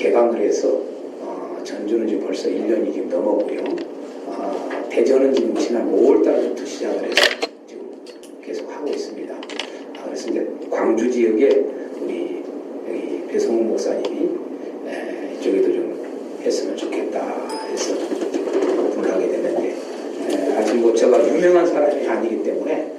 개강을 해서 전주는 지금 벌써 1년이 지금 넘었고요. 대전은 지금 지난 5월 달부터 시작을 해서 지금 계속 하고 있습니다. 그래서 이제 광주 지역에 우리 여기 배성우 목사님이 이쪽에도 좀 했으면 좋겠다 해서 오픈을 하게 됐는데 아직 뭐 제가 유명한 사람이 아니기 때문에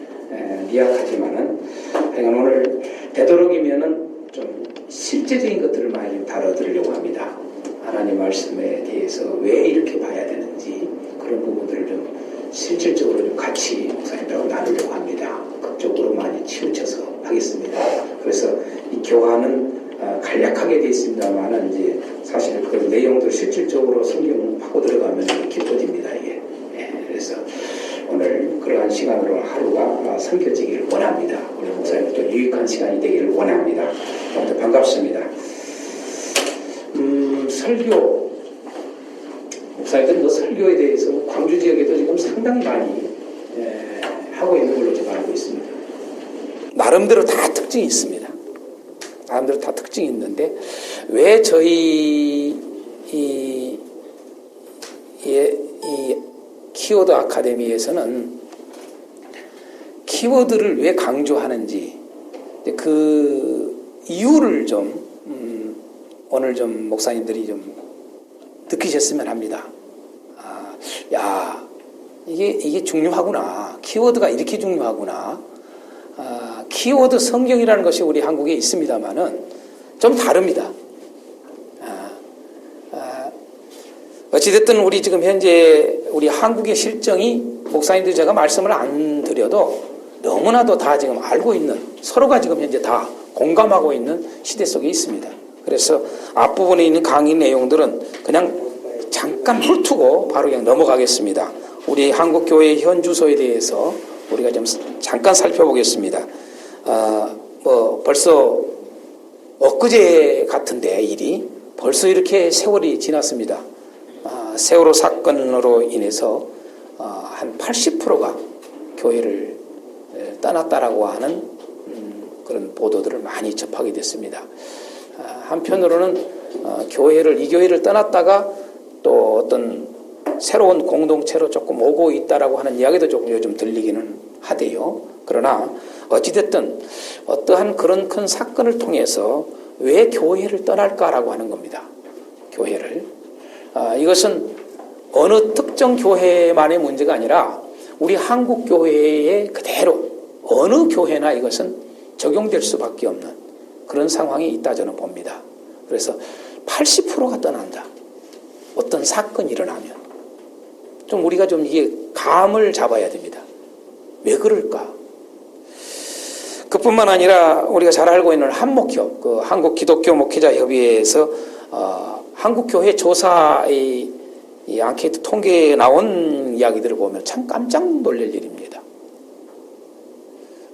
미약하지만은 하여간 오늘 되도록이면은 좀 실제적인 것들을 많이 좀 다뤄드리려고 합니다. 하나님 말씀에 대해서 왜 이렇게 봐야 되는지 그런 부분들을 좀 실질적으로 좀 같이 목사님들하고 나누려고 합니다. 그쪽으로 많이 치우쳐서 하겠습니다. 그래서 이 교화는 간략하게 되어 있습니다만은 이제 사실 그 내용들 실질적으로 성경 파고 들어가면 깊어집니다. 이게. 그래서 오늘 그러한 시간으로 하루가 섬겨지기를 원합니다. 우리 목사님도 유익한 시간이 되기를 원합니다. 아무튼 반갑습니다. 설교 목사님들 뭐 설교에 대해서 광주 지역에도 지금 상당히 많이 하고 있는 걸로 제가 알고 있습니다. 나름대로 다 특징이 있습니다. 나름대로 다 특징이 있는데 왜 저희 이 키워드 아카데미에서는 키워드를 왜 강조하는지 그 이유를 좀 오늘 좀 목사님들이 좀 느끼셨으면 합니다. 이게 중요하구나. 키워드가 이렇게 중요하구나. 키워드 성경이라는 것이 우리 한국에 있습니다만은 좀 다릅니다. 어찌됐든 우리 지금 현재 우리 한국의 실정이 목사님들 제가 말씀을 안 드려도 너무나도 다 지금 알고 있는 서로가 지금 현재 다 공감하고 있는 시대 속에 있습니다. 그래서 앞부분에 있는 강의 내용들은 그냥 잠깐 훑고 바로 그냥 넘어가겠습니다. 우리 한국교회 현 주소에 대해서 우리가 좀 잠깐 살펴보겠습니다. 벌써 엊그제 같은데 일이 벌써 이렇게 세월이 지났습니다. 세월호 사건으로 인해서 한 80%가 교회를 떠났다라고 하는 그런 보도들을 많이 접하게 됐습니다. 한편으로는 이 교회를 떠났다가 또 어떤 새로운 공동체로 조금 오고 있다라고 하는 이야기도 조금 요즘 들리기는 하대요. 그러나 어찌됐든 어떠한 그런 큰 사건을 통해서 왜 교회를 떠날까라고 하는 겁니다. 교회를. 이것은 어느 특정 교회만의 문제가 아니라 우리 한국 교회에 그대로 어느 교회나 이것은 적용될 수밖에 없는 그런 상황이 있다 저는 봅니다. 그래서 80%가 떠난다. 어떤 사건이 일어나면 좀 우리가 좀 이게 감을 잡아야 됩니다. 왜 그럴까? 그뿐만 아니라 우리가 잘 알고 있는 한목협, 그 한국기독교목회자협의회에서 한국교회 조사의 이 앙케이트 통계에 나온 이야기들을 보면 참 깜짝 놀랄 일입니다.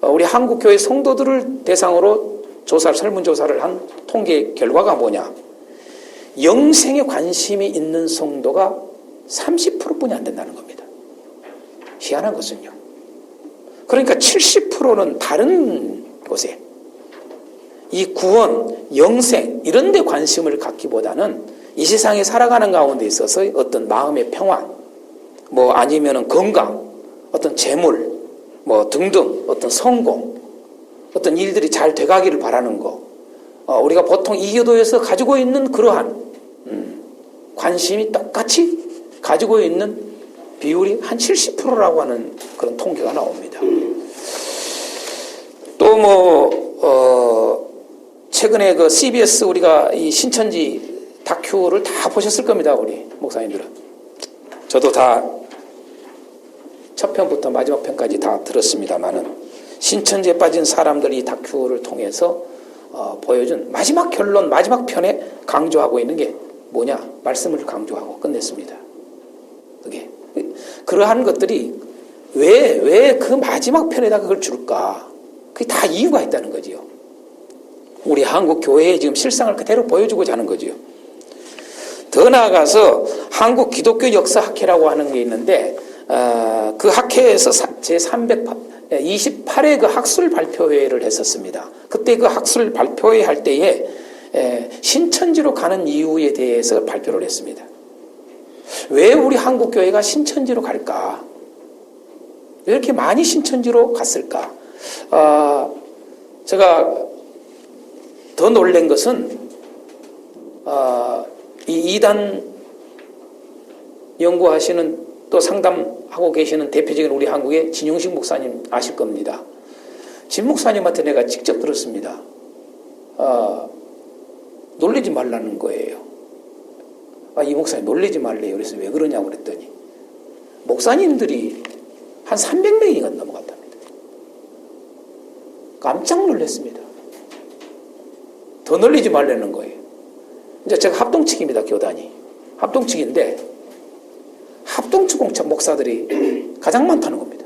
우리 한국교회 성도들을 대상으로 설문조사를 한 통계 결과가 뭐냐? 영생에 관심이 있는 성도가 30%뿐이 안 된다는 겁니다. 희한한 것은요. 그러니까 70%는 다른 곳에 이 구원, 영생 이런 데 관심을 갖기보다는 이 세상에 살아가는 가운데 있어서 어떤 마음의 평안, 아니면은 건강, 어떤 재물, 등등 어떤 성공, 어떤 일들이 잘 돼가기를 바라는 거, 우리가 보통 이교도에서 가지고 있는 그러한 관심이 똑같이 가지고 있는 비율이 한 70%라고 하는 그런 통계가 나옵니다. 또 최근에 그 CBS 우리가 이 신천지 다큐를 다 보셨을 겁니다. 우리 목사님들은. 저도 다 첫 편부터 마지막 편까지 다 들었습니다만은 신천지에 빠진 사람들이 이 다큐를 통해서 보여준 마지막 결론, 마지막 편에 강조하고 있는 게 뭐냐? 말씀을 강조하고 끝냈습니다. 그게 그러한 것들이 왜 그 마지막 편에다 그걸 줄까? 그게 다 이유가 있다는 거지요. 우리 한국 교회의 지금 실상을 그대로 보여주고자 하는 거지요. 더 나아가서 한국 기독교 역사학회라고 하는 게 있는데 그 학회에서 제328회 그 학술 발표회를 했었습니다. 그때 그 학술 발표회 할 때에 신천지로 가는 이유에 대해서 발표를 했습니다. 왜 우리 한국교회가 신천지로 갈까? 왜 이렇게 많이 신천지로 갔을까? 제가 더 놀란 것은 이 이단 연구하시는 또 상담하고 계시는 대표적인 우리 한국의 진용식 목사님 아실 겁니다. 진 목사님한테 내가 직접 들었습니다. 놀리지 말라는 거예요. 이 목사님 놀리지 말래요. 그래서 왜 그러냐고 그랬더니 목사님들이 한 300명이 넘어갔답니다. 깜짝 놀랐습니다. 더 놀리지 말라는 거예요. 이제 제가 합동측입니다. 교단이. 합동측인데 합동측 목사들이 가장 많다는 겁니다.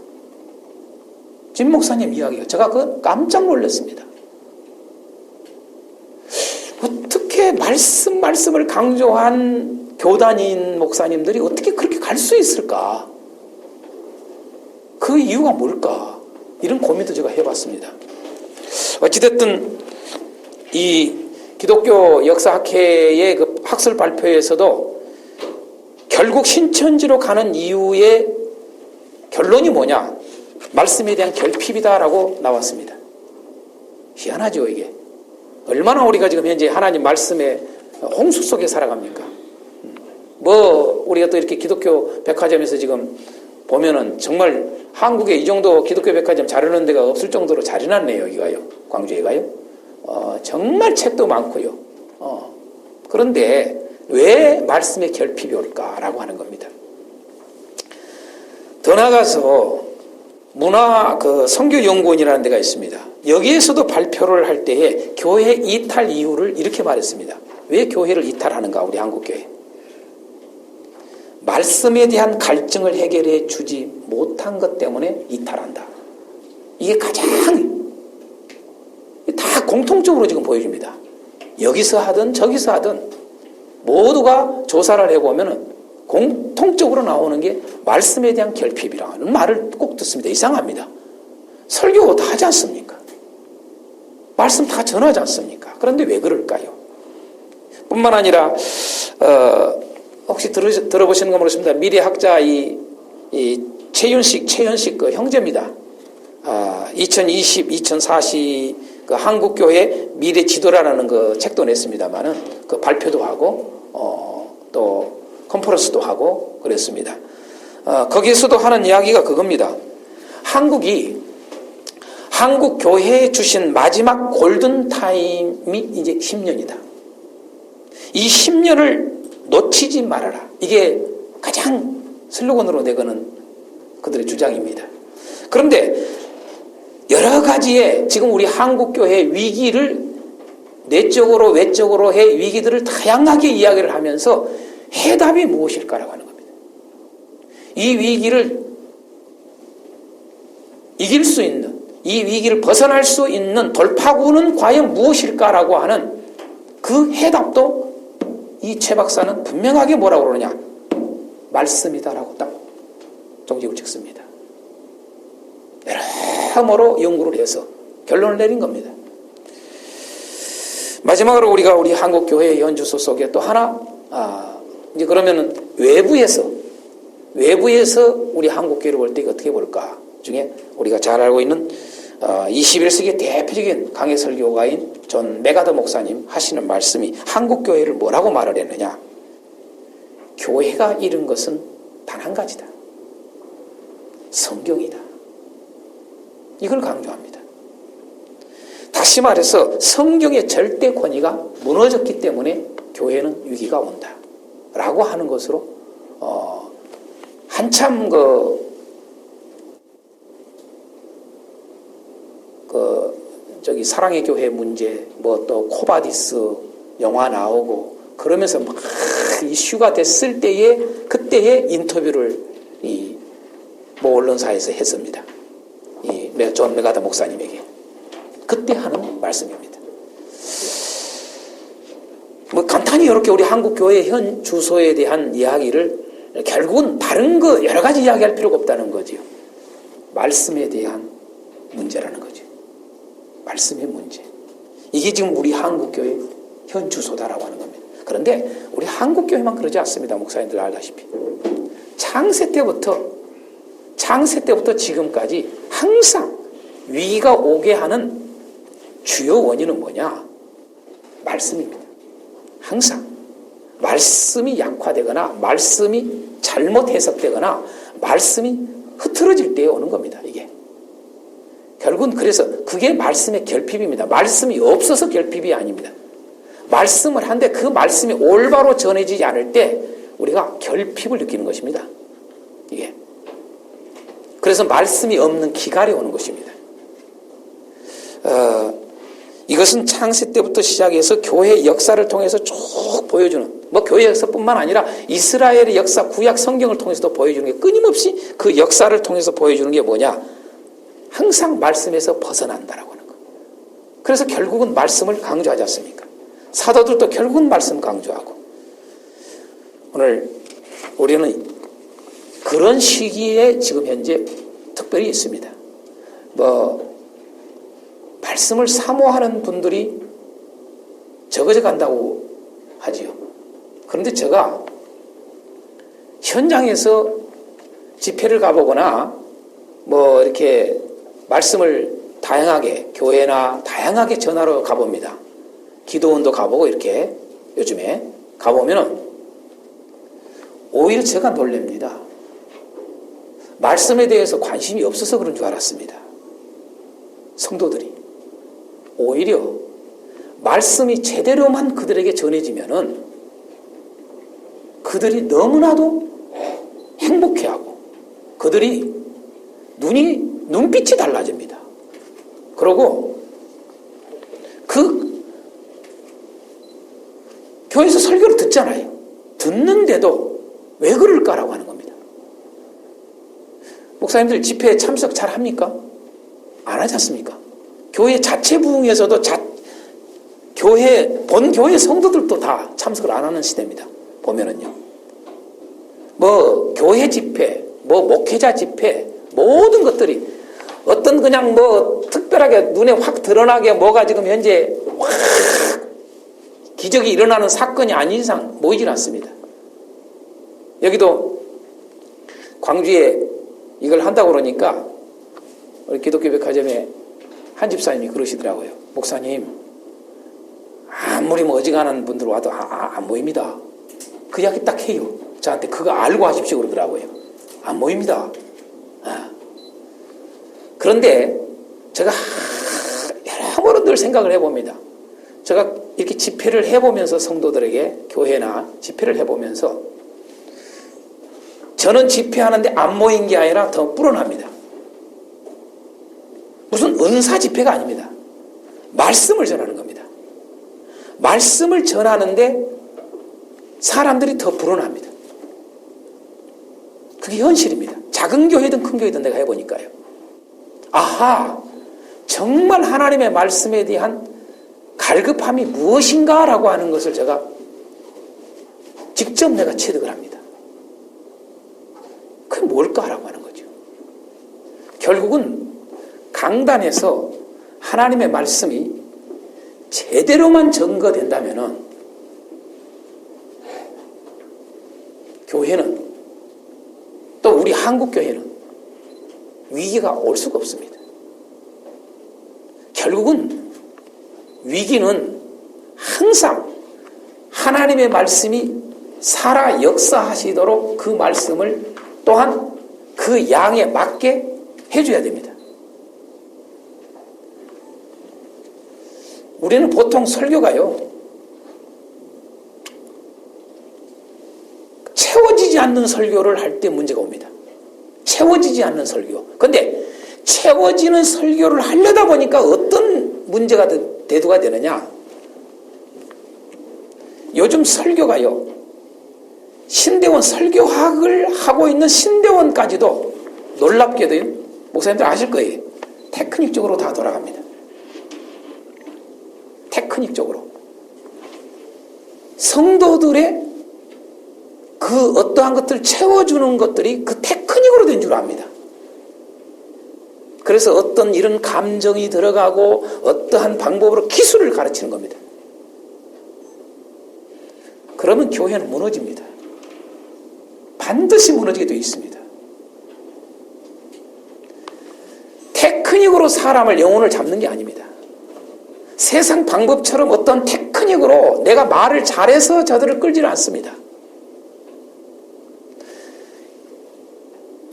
진 목사님 이야기가 제가 깜짝 놀랐습니다. 어떻게 말씀을 강조한 교단인 목사님들이 어떻게 그렇게 갈 수 있을까? 그 이유가 뭘까? 이런 고민도 제가 해봤습니다. 어찌됐든 이 기독교 역사학회의 그 학술 발표에서도 결국 신천지로 가는 이유의 결론이 뭐냐? 말씀에 대한 결핍이다라고 나왔습니다. 희한하죠, 이게. 얼마나 우리가 지금 현재 하나님 말씀의 홍수 속에 살아갑니까? 우리가 또 이렇게 기독교 백화점에서 지금 보면은 정말 한국에 이 정도 기독교 백화점 자르는 데가 없을 정도로 잘 해놨네요, 여기가요. 광주에 가요. 정말 책도 많고요. 그런데 왜 말씀의 결핍이 올까라고 하는 겁니다. 더 나아가서 선교연구원이라는 데가 있습니다. 여기에서도 발표를 할 때에 교회 이탈 이유를 이렇게 말했습니다. 왜 교회를 이탈하는가, 우리 한국교회. 말씀에 대한 갈증을 해결해 주지 못한 것 때문에 이탈한다. 이게 가장 다 공통적으로 지금 보여줍니다. 여기서 하든 저기서 하든 모두가 조사를 해보면 공통적으로 나오는 게 말씀에 대한 결핍이라는 말을 꼭 듣습니다. 이상합니다. 설교 다 하지 않습니까? 말씀 다 전하지 않습니까? 그런데 왜 그럴까요? 뿐만 아니라 혹시 들어보시는 거 모르겠습니다. 미래학자 이 최현식 그 형제입니다. 2020, 2040 그 한국교회 미래 지도라는 그 책도 냈습니다만은 그 발표도 하고 또 컨퍼런스도 하고 그랬습니다. 거기에서도 하는 이야기가 그겁니다. 한국 교회에 주신 마지막 골든 타임이 이제 10년이다. 이 10년을 놓치지 말아라. 이게 가장 슬로건으로 내거는 그들의 주장입니다. 그런데 여러 가지의 지금 우리 한국교회의 위기를 내적으로 외적으로의 위기들을 다양하게 이야기를 하면서 해답이 무엇일까라고 하는 겁니다. 이 위기를 이길 수 있는, 이 위기를 벗어날 수 있는 돌파구는 과연 무엇일까라고 하는 그 해답도 이 최 박사는 분명하게 뭐라고 그러느냐? 말씀이다라고 딱 종직을 찍습니다. 여러모로 연구를 해서 결론을 내린 겁니다. 마지막으로 우리 한국교회 연주소 속에 또 하나, 이제 그러면은 외부에서 우리 한국교회를 볼 때 어떻게 볼까? 중에 우리가 잘 알고 있는 21세기 대표적인 강해 설교가인 존 메가더 목사님 하시는 말씀이 한국교회를 뭐라고 말을 했느냐? 교회가 잃은 것은 단 한 가지다. 성경이다. 이걸 강조합니다. 다시 말해서 성경의 절대 권위가 무너졌기 때문에 교회는 위기가 온다. 라고 하는 것으로 한참 사랑의 교회 문제, 또 코바디스 영화 나오고 그러면서 막 이슈가 됐을 때에 그때의 인터뷰를 언론사에서 했습니다. 존 메가더 목사님에게 그때 하는 말씀입니다. 간단히 이렇게 우리 한국 교회 현 주소에 대한 이야기를 결국은 다른 거 여러 가지 이야기할 필요가 없다는 거죠. 말씀에 대한 문제라는 거죠. 말씀의 문제. 이게 지금 우리 한국 교회 현 주소다라고 하는 겁니다. 그런데 우리 한국교회만 그러지 않습니다. 목사님들 알다시피. 창세 때부터 지금까지 항상 위기가 오게 하는 주요 원인은 뭐냐? 말씀입니다. 항상 말씀이 약화되거나 말씀이 잘못 해석되거나 말씀이 흐트러질 때에 오는 겁니다. 이게 결국은 그래서 그게 말씀의 결핍입니다. 말씀이 없어서 결핍이 아닙니다. 말씀을 하는데 그 말씀이 올바로 전해지지 않을 때 우리가 결핍을 느끼는 것입니다. 이게 그래서 말씀이 없는 기갈이 오는 것입니다. 이것은 창세 때부터 시작해서 교회 역사를 통해서 쭉 보여주는, 교회 역사뿐만 아니라 이스라엘의 역사, 구약 성경을 통해서도 보여주는 게 끊임없이 그 역사를 통해서 보여주는 게 뭐냐? 항상 말씀에서 벗어난다라고 하는 거. 그래서 결국은 말씀을 강조하지 않습니까? 사도들도 결국은 말씀 강조하고. 오늘 우리는 그런 시기에 지금 현재 특별히 있습니다. 말씀을 사모하는 분들이 적어져 간다고 하지요. 그런데 제가 현장에서 집회를 가보거나 이렇게 말씀을 다양하게 교회나 다양하게 전하러 가봅니다. 기도원도 가보고 이렇게 요즘에 가보면은 오히려 제가 놀랍니다. 말씀에 대해서 관심이 없어서 그런 줄 알았습니다. 성도들이. 오히려 말씀이 제대로만 그들에게 전해지면은 그들이 너무나도 행복해하고 그들이 눈빛이 달라집니다. 그리고 그 교회에서 설교를 듣잖아요. 듣는데도 왜 그럴까라고 하는 겁니다. 목사님들 집회에 참석 잘 합니까? 안 하지 않습니까? 교회 자체 부흥에서도 본 교회 성도들도 다 참석을 안 하는 시대입니다. 보면은요. 교회 집회, 목회자 집회, 모든 것들이 어떤 그냥 특별하게 눈에 확 드러나게 뭐가 지금 현재 확 기적이 일어나는 사건이 아닌 이상 모이질 않습니다. 여기도 광주에 이걸 한다고 그러니까 우리 기독교 백화점에 한 집사님이 그러시더라고요. 목사님, 아무리 어지간한 분들 와도 안 모입니다. 그 이야기 딱 해요. 저한테 그거 알고 하십시오 그러더라고요. 안 모입니다. 그런데 제가 여러모로 늘 생각을 해봅니다. 제가 이렇게 집회를 해보면서 성도들에게 교회나 집회를 해보면서 저는 집회하는데 안 모인 게 아니라 더 불어납니다. 무슨 은사 집회가 아닙니다. 말씀을 전하는 겁니다. 말씀을 전하는데 사람들이 더 불어납니다. 그게 현실입니다. 작은 교회든 큰 교회든 내가 해보니까요. 아하, 정말 하나님의 말씀에 대한 갈급함이 무엇인가라고 하는 것을 제가 직접 내가 체득을 합니다. 그게 뭘까라고 하는 거죠. 결국은 강단에서 하나님의 말씀이 제대로만 전거된다면은 교회는 또 우리 한국 교회는 위기가 올 수가 없습니다. 결국은 위기는 항상 하나님의 말씀이 살아 역사하시도록 그 말씀을 또한 그 양에 맞게 해줘야 됩니다. 우리는 보통 설교가요, 채워지지 않는 설교를 할 때 문제가 옵니다. 채워지지 않는 설교. 근데 채워지는 설교를 하려다 보니까 어떤 문제가 대두가 되느냐? 요즘 설교가요, 신대원 설교학을 하고 있는 신대원까지도 놀랍게도요, 목사님들 아실 거예요. 테크닉적으로 다 돌아갑니다. 테크닉적으로. 성도들의 그 어떠한 것들을 채워주는 것들이 그 테크닉으로 된 줄 압니다. 그래서 어떤 이런 감정이 들어가고 어떠한 방법으로 기술을 가르치는 겁니다. 그러면 교회는 무너집니다. 반드시 무너지게 되어 있습니다. 테크닉으로 사람을, 영혼을 잡는 게 아닙니다. 세상 방법처럼 어떤 테크닉으로 내가 말을 잘해서 저들을 끌지는 않습니다.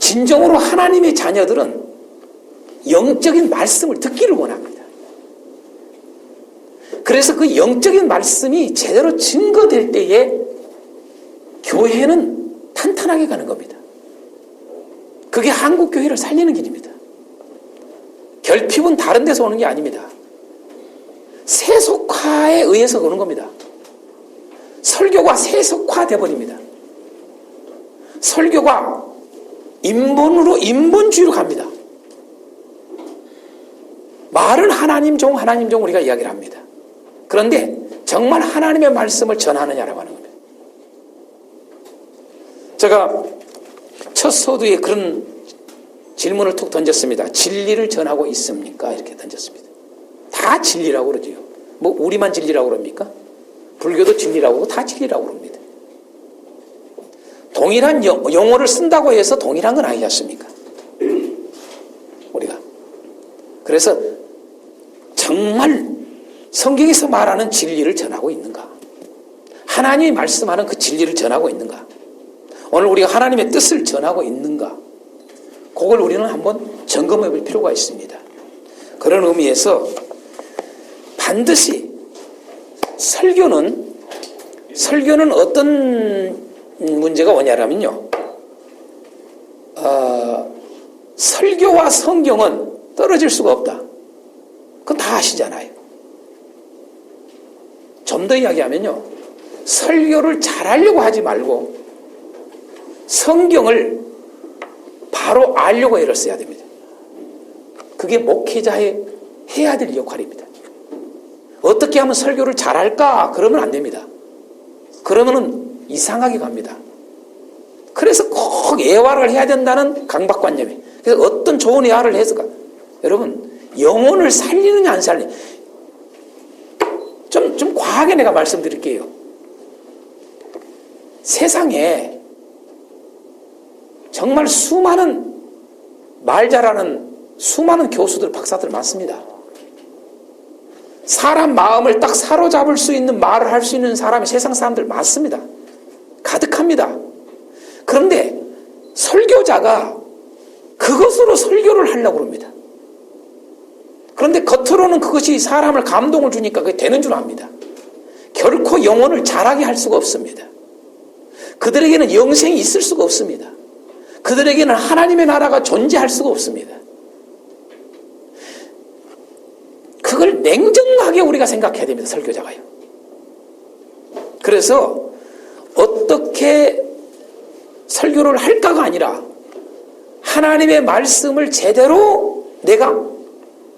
진정으로 하나님의 자녀들은 영적인 말씀을 듣기를 원합니다. 그래서 그 영적인 말씀이 제대로 증거될 때에 교회는 탄탄하게 가는 겁니다. 그게 한국 교회를 살리는 길입니다. 결핍은 다른 데서 오는 게 아닙니다. 세속화에 의해서 오는 겁니다. 설교가 세속화돼 버립니다. 설교가 인본주의로 갑니다. 말은 하나님 종 우리가 이야기를 합니다. 그런데 정말 하나님의 말씀을 전하느냐라고 하는 겁니다. 제가 첫 서두에 그런 질문을 툭 던졌습니다. 진리를 전하고 있습니까? 이렇게 던졌습니다. 다 진리라고 그러지요. 뭐 우리만 진리라고 그럽니까? 불교도 진리라고 그러고 다 진리라고 그럽니다. 동일한 용어를 쓴다고 해서 동일한 건 아니지 않습니까? 우리가. 그래서 정말 성경에서 말하는 진리를 전하고 있는가? 하나님이 말씀하는 그 진리를 전하고 있는가? 오늘 우리가 하나님의 뜻을 전하고 있는가? 그걸 우리는 한번 점검해 볼 필요가 있습니다. 그런 의미에서 반드시 설교는 어떤 문제가 오냐면요. 설교와 성경은 떨어질 수가 없다. 그건 다 아시잖아요. 좀 더 이야기하면요. 설교를 잘하려고 하지 말고 성경을 바로 알려고 애를 써야 됩니다. 그게 목회자의 해야 될 역할입니다. 어떻게 하면 설교를 잘할까? 그러면 안 됩니다. 그러면은 이상하게 갑니다. 그래서 꼭 예화를 해야 된다는 강박관념이. 그래서 어떤 좋은 예화를 해서가 여러분 영혼을 살리느냐 안 살리느냐 좀 과하게 내가 말씀드릴게요. 세상에 정말 수많은 말 잘하는 수많은 교수들, 박사들 많습니다. 사람 마음을 딱 사로잡을 수 있는 말을 할 수 있는 사람이 세상 사람들 많습니다. 가득합니다. 그런데 설교자가 그것으로 설교를 하려고 합니다. 그런데 겉으로는 그것이 사람을 감동을 주니까 그게 되는 줄 압니다. 결코 영혼을 자라게 할 수가 없습니다. 그들에게는 영생이 있을 수가 없습니다. 그들에게는 하나님의 나라가 존재할 수가 없습니다. 그걸 냉정하게 우리가 생각해야 됩니다. 설교자가요. 그래서 어떻게 설교를 할까가 아니라 하나님의 말씀을 제대로 내가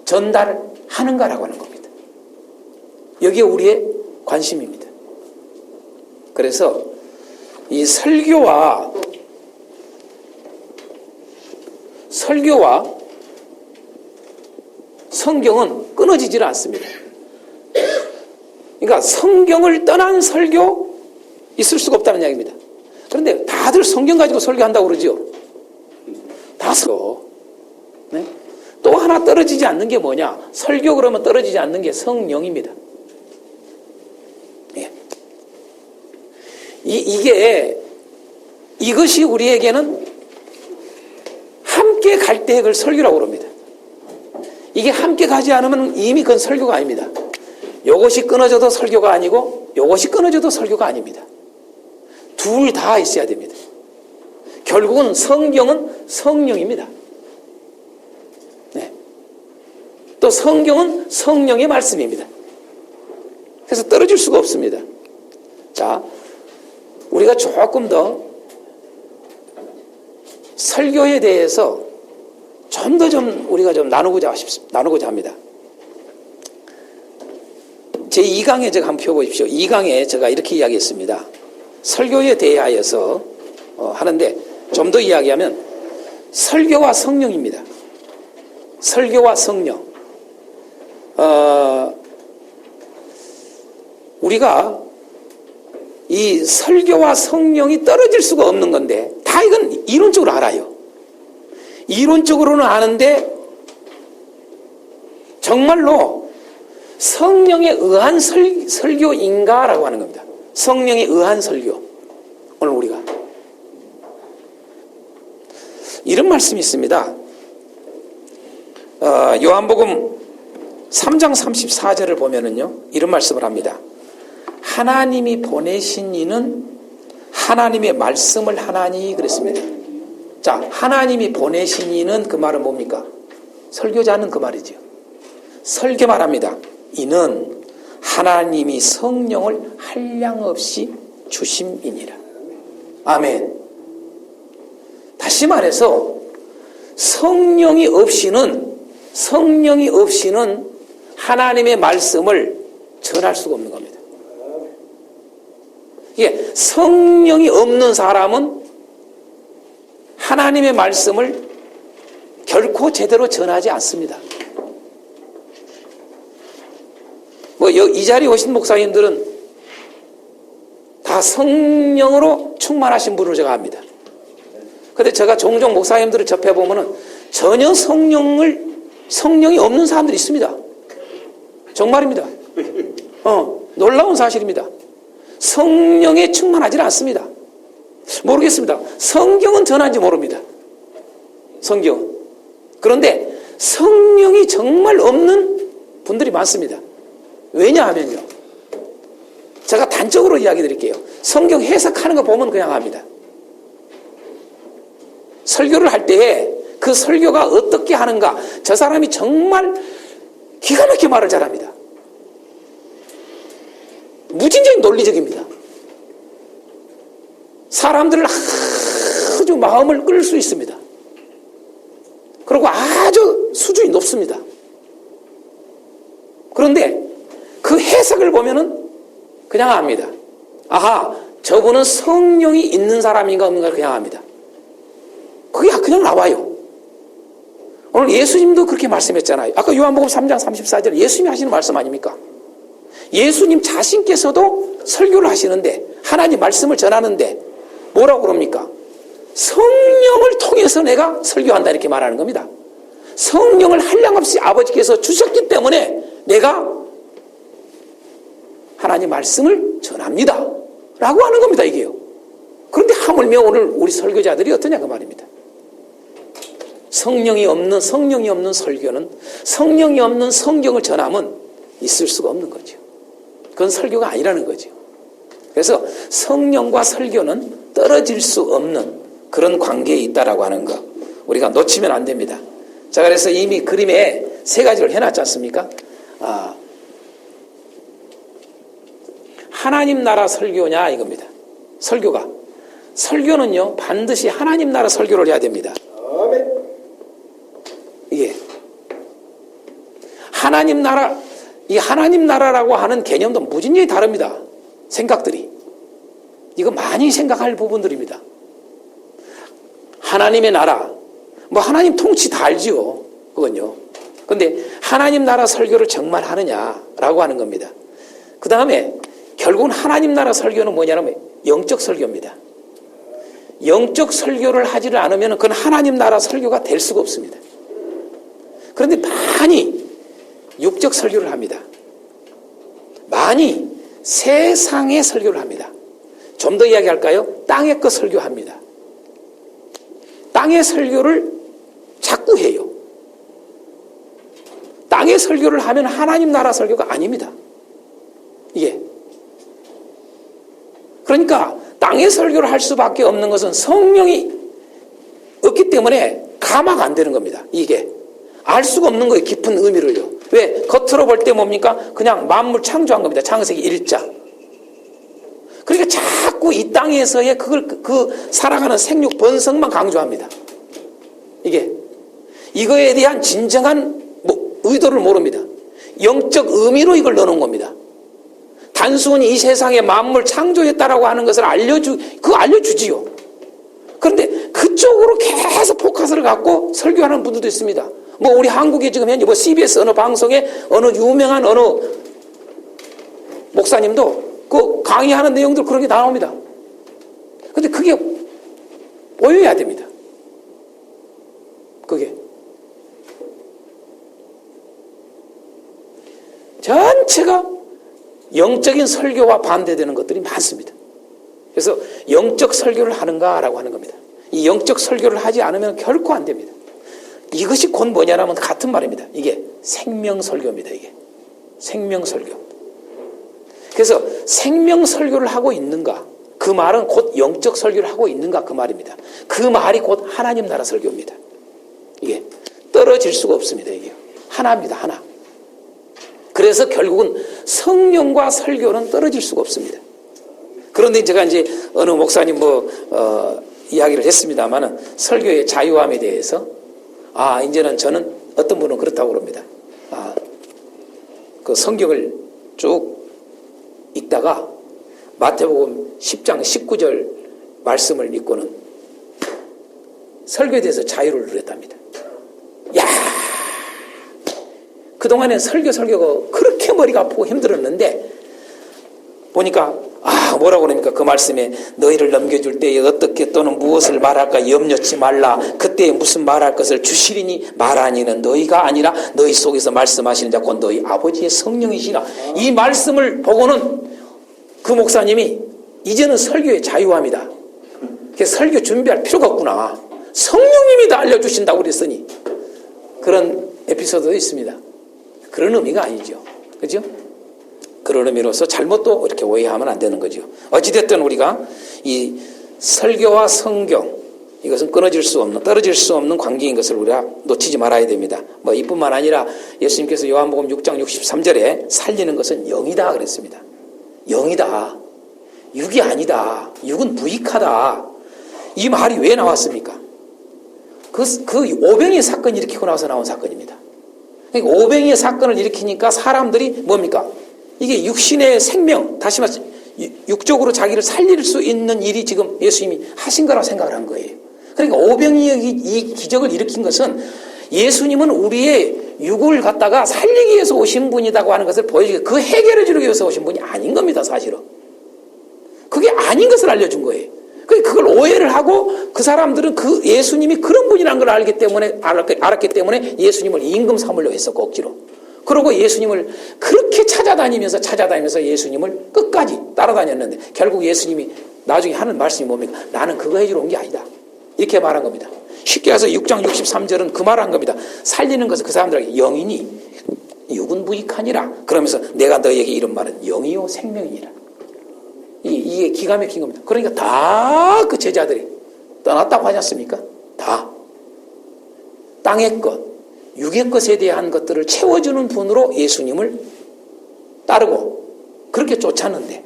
전달하는가라고 하는 겁니다. 여기에 우리의 관심입니다. 그래서 이 설교와 성경은 끊어지질 않습니다. 그러니까 성경을 떠난 설교 있을 수가 없다는 이야기입니다. 그런데 다들 성경 가지고 설교한다고 그러죠. 다 설교. 네? 또 하나 떨어지지 않는 게 뭐냐? 설교 그러면 떨어지지 않는 게 성령입니다. 예. 이것이 우리에게는 함께 갈 때 그걸 설교라고 합니다. 이게 함께 가지 않으면 이미 그건 설교가 아닙니다. 요것이 끊어져도 설교가 아니고 요것이 끊어져도 설교가 아닙니다. 둘 다 있어야 됩니다. 결국은 성경은 성령입니다. 네. 또 성경은 성령의 말씀입니다. 그래서 떨어질 수가 없습니다. 자, 우리가 조금 더 설교에 대해서 좀 더 우리가 나누고자 합니다. 제 2강에 제가 한번 펴보십시오. 2강에 제가 이렇게 이야기했습니다. 설교에 대하여서 하는데 좀 더 이야기하면 설교와 성령입니다. 설교와 성령. 우리가 이 이 설교와 성령이 떨어질 수가 없는 건데 다 이건 이론적으로 알아요. 이론적으로는 아는데 정말로 성령에 의한 설교인가라고 하는 겁니다. 성령에 의한 설교. 오늘 우리가 이런 말씀이 있습니다. 요한복음 3장 34절을 보면은요, 이런 말씀을 합니다. 하나님이 보내신 이는 하나님의 말씀을 하나니 그랬습니다. 자, 하나님이 보내신 이는 그 말은 뭡니까? 설교자는 그 말이죠. 설교 말합니다. 이는 하나님이 성령을 한량없이 주심이니라. 아멘. 다시 말해서 성령이 없이는 하나님의 말씀을 전할 수가 없는 겁니다. 예, 성령이 없는 사람은 하나님의 말씀을 결코 제대로 전하지 않습니다. 이 자리에 오신 목사님들은 다 성령으로 충만하신 분으로 제가 압니다. 그런데 제가 종종 목사님들을 접해보면은 전혀 성령이 없는 사람들이 있습니다. 정말입니다. 놀라운 사실입니다. 성령에 충만하지 않습니다. 모르겠습니다. 성경은 전한지 모릅니다. 성경. 그런데 성령이 정말 없는 분들이 많습니다. 왜냐하면요, 제가 단적으로 이야기 드릴게요. 성경 해석하는 거 보면 그냥 압니다. 설교를 할 때에 그 설교가 어떻게 하는가, 저 사람이 정말 기가 막히게 말을 잘합니다. 무진장이 논리적입니다. 사람들을 아주 마음을 끌 수 있습니다. 그리고 아주 수준이 높습니다. 그런데 그 해석을 보면은 그냥 압니다. 아하, 저분은 성령이 있는 사람인가 없는가 그냥 압니다. 그게 그냥 나와요. 오늘 예수님도 그렇게 말씀했잖아요. 아까 요한복음 3장 34절 예수님이 하시는 말씀 아닙니까? 예수님 자신께서도 설교를 하시는데, 하나님 말씀을 전하는데 뭐라고 그럽니까? 성령을 통해서 내가 설교한다 이렇게 말하는 겁니다. 성령을 한량없이 아버지께서 주셨기 때문에 내가 하나님 말씀을 전합니다 라고 하는 겁니다. 이게요. 그런데 하물며 오늘 우리 설교자들이 어떠냐 그 말입니다. 성령이 없는 설교는, 성령이 없는 성경을 전하면 있을 수가 없는 거죠. 그건 설교가 아니라는 거죠. 그래서 성령과 설교는 떨어질 수 없는 그런 관계에 있다라고 하는 거 우리가 놓치면 안 됩니다. 자, 그래서 이미 그림에 세 가지를 해놨지 않습니까? 하나님 나라 설교냐 이겁니다. 설교는요 반드시 하나님 나라 설교를 해야 됩니다. 이게 하나님 나라, 이 하나님 나라라고 하는 개념도 무진히 다릅니다. 생각들이. 이거 많이 생각할 부분들입니다. 하나님의 나라, 하나님 통치 다 알지요. 그건요. 근데 하나님 나라 설교를 정말 하느냐라고 하는 겁니다. 그 다음에 결국은 하나님 나라 설교는 뭐냐면 영적 설교입니다. 영적 설교를 하지를 않으면 그건 하나님 나라 설교가 될 수가 없습니다. 그런데 많이 육적 설교를 합니다. 많이 세상의 설교를 합니다. 좀 더 이야기할까요? 땅의 것 설교합니다. 땅의 설교를 자꾸 해요. 땅의 설교를 하면 하나님 나라 설교가 아닙니다. 이게. 그러니까 땅의 설교를 할 수밖에 없는 것은 성령이 없기 때문에 감화가 안 되는 겁니다. 이게. 알 수가 없는 거예요. 깊은 의미를요. 왜? 겉으로 볼 때 뭡니까? 그냥 만물 창조한 겁니다. 창세기 1장. 그러니까 자꾸 이 땅에서의 그 살아가는 생육 번성만 강조합니다. 이거에 대한 진정한 의도를 모릅니다. 영적 의미로 이걸 넣어놓은 겁니다. 단순히 이 세상에 만물 창조했다라고 하는 것을 그거 알려주지요. 그런데 그쪽으로 계속 포커스를 갖고 설교하는 분들도 있습니다. 우리 한국에 지금 현재 CBS 어느 방송에 어느 유명한 어느 목사님도 그 강의하는 내용들 그런 게 나옵니다. 근데 그게 오해야 됩니다. 그게. 전체가 영적인 설교와 반대되는 것들이 많습니다. 그래서 영적 설교를 하는가라고 하는 겁니다. 이 영적 설교를 하지 않으면 결코 안 됩니다. 이것이 곧 뭐냐라면 같은 말입니다. 이게 생명설교입니다. 이게 생명설교. 그래서 생명설교를 하고 있는가, 그 말은 곧 영적 설교를 하고 있는가 그 말입니다. 그 말이 곧 하나님 나라 설교입니다. 이게 떨어질 수가 없습니다. 이게 하나입니다. 하나. 그래서 결국은 성령과 설교는 떨어질 수가 없습니다. 그런데 제가 이제 어느 목사님 이야기를 했습니다만은 설교의 자유함에 대해서 이제는 저는 어떤 분은 그렇다고 그럽니다. 그 성경을 쭉 읽다가 마태복음 10장 19절 말씀을 읽고는 설교에 대해서 자유를 누렸답니다. 야, 그동안엔 설교가 그렇게 머리가 아프고 힘들었는데 보니까 뭐라고 그러니까 그 말씀에 너희를 넘겨줄 때에 어떻게 또는 무엇을 말할까 염려치 말라. 그때에 무슨 말할 것을 주시리니 말하니는 너희가 아니라 너희 속에서 말씀하시는 자 곧 너희 아버지의 성령이시라. 이 말씀을 보고는 그 목사님이 이제는 설교의 자유함이다. 그래서 설교 준비할 필요가 없구나. 성령님이 다 알려주신다고 그랬으니 그런 에피소드도 있습니다. 그런 의미가 아니죠. 그죠? 그런 의미로서 잘못 또 이렇게 오해하면 안 되는 거죠. 어찌됐든 우리가 이 설교와 성경, 이것은 끊어질 수 없는, 떨어질 수 없는 관계인 것을 우리가 놓치지 말아야 됩니다. 이뿐만 아니라 예수님께서 요한복음 6장 63절에 살리는 것은 영이다 그랬습니다. 영이다. 육이 아니다. 육은 무익하다. 이 말이 왜 나왔습니까? 그 오병이의 사건이 일으키고 나서 나온 사건입니다. 그러니까 오병이의 사건을 일으키니까 사람들이 뭡니까? 이게 육신의 생명, 다시 말해서 육적으로 자기를 살릴 수 있는 일이 지금 예수님이 하신 거라고 생각을 한 거예요. 그러니까 오병이의 이 기적을 일으킨 것은 예수님은 우리의 육을 갖다가 살리기 위해서 오신 분이라고 하는 것을 보여주기, 그 해결해 주기 위해서 오신 분이 아닌 겁니다, 사실은. 그게 아닌 것을 알려준 거예요. 그걸 오해를 하고 그 사람들은 그 예수님이 그런 분이라는 걸 알았기 때문에 예수님을 임금 삼으려고 했었고, 억지로. 그러고 예수님을 그렇게 찾아다니면서 예수님을 끝까지 따라다녔는데 결국 예수님이 나중에 하는 말씀이 뭡니까? 나는 그거 해주러 온 게 아니다. 이렇게 말한 겁니다. 쉽게 해서 6장 63절은 그 말한 겁니다. 살리는 것은 그 사람들에게 영이니 육은 무익하니라. 그러면서 내가 너에게 이런 말은 영이요 생명이니라. 이게 기가 막힌 겁니다. 그러니까 다 그 제자들이 떠났다고 하지 않습니까? 다. 땅의 것, 육의 것에 대한 것들을 채워주는 분으로 예수님을 따르고 그렇게 쫓았는데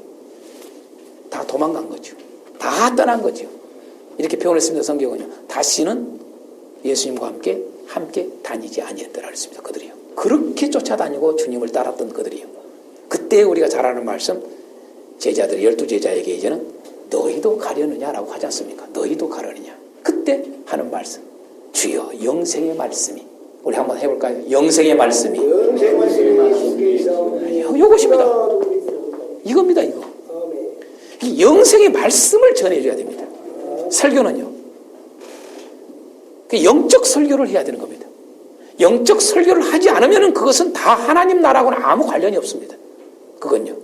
다 도망간 거죠. 다 떠난 거죠. 이렇게 표현했습니다. 성경은요. 다시는 예수님과 함께 다니지 아니했더라 그랬습니다. 그들이요. 그렇게 쫓아다니고 주님을 따랐던 그들이요. 그때 우리가 잘 아는 말씀, 제자들 12제자에게 이제는 너희도 가려느냐라고 하지 않습니까? 너희도 가려느냐. 그때 하는 말씀, 주여 영생의 말씀이, 우리 한번 해볼까요? 영생의 말씀이. 이것입니다. 이겁니다, 이거. 이 영생의 말씀을 전해줘야 됩니다. 설교는요. 영적 설교를 해야 되는 겁니다. 영적 설교를 하지 않으면 그것은 다 하나님 나라하고는 아무 관련이 없습니다. 그건요.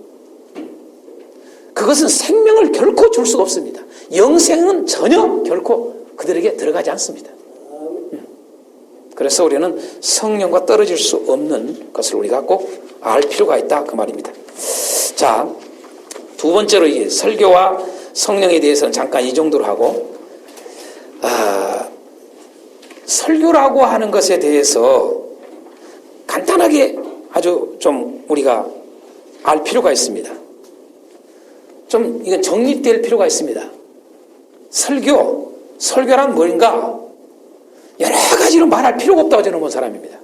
그것은 생명을 결코 줄 수가 없습니다. 영생은 전혀 결코 그들에게 들어가지 않습니다. 그래서 우리는 성령과 떨어질 수 없는 것을 우리가 꼭 알 필요가 있다 그 말입니다. 자, 두 번째로 이 설교와 성령에 대해서는 잠깐 이 정도로 하고, 설교라고 하는 것에 대해서 간단하게 아주 좀 우리가 알 필요가 있습니다. 좀 이건 정립될 필요가 있습니다. 설교란 뭔가 여러 가지로 말할 필요가 없다고 저는 본 사람입니다.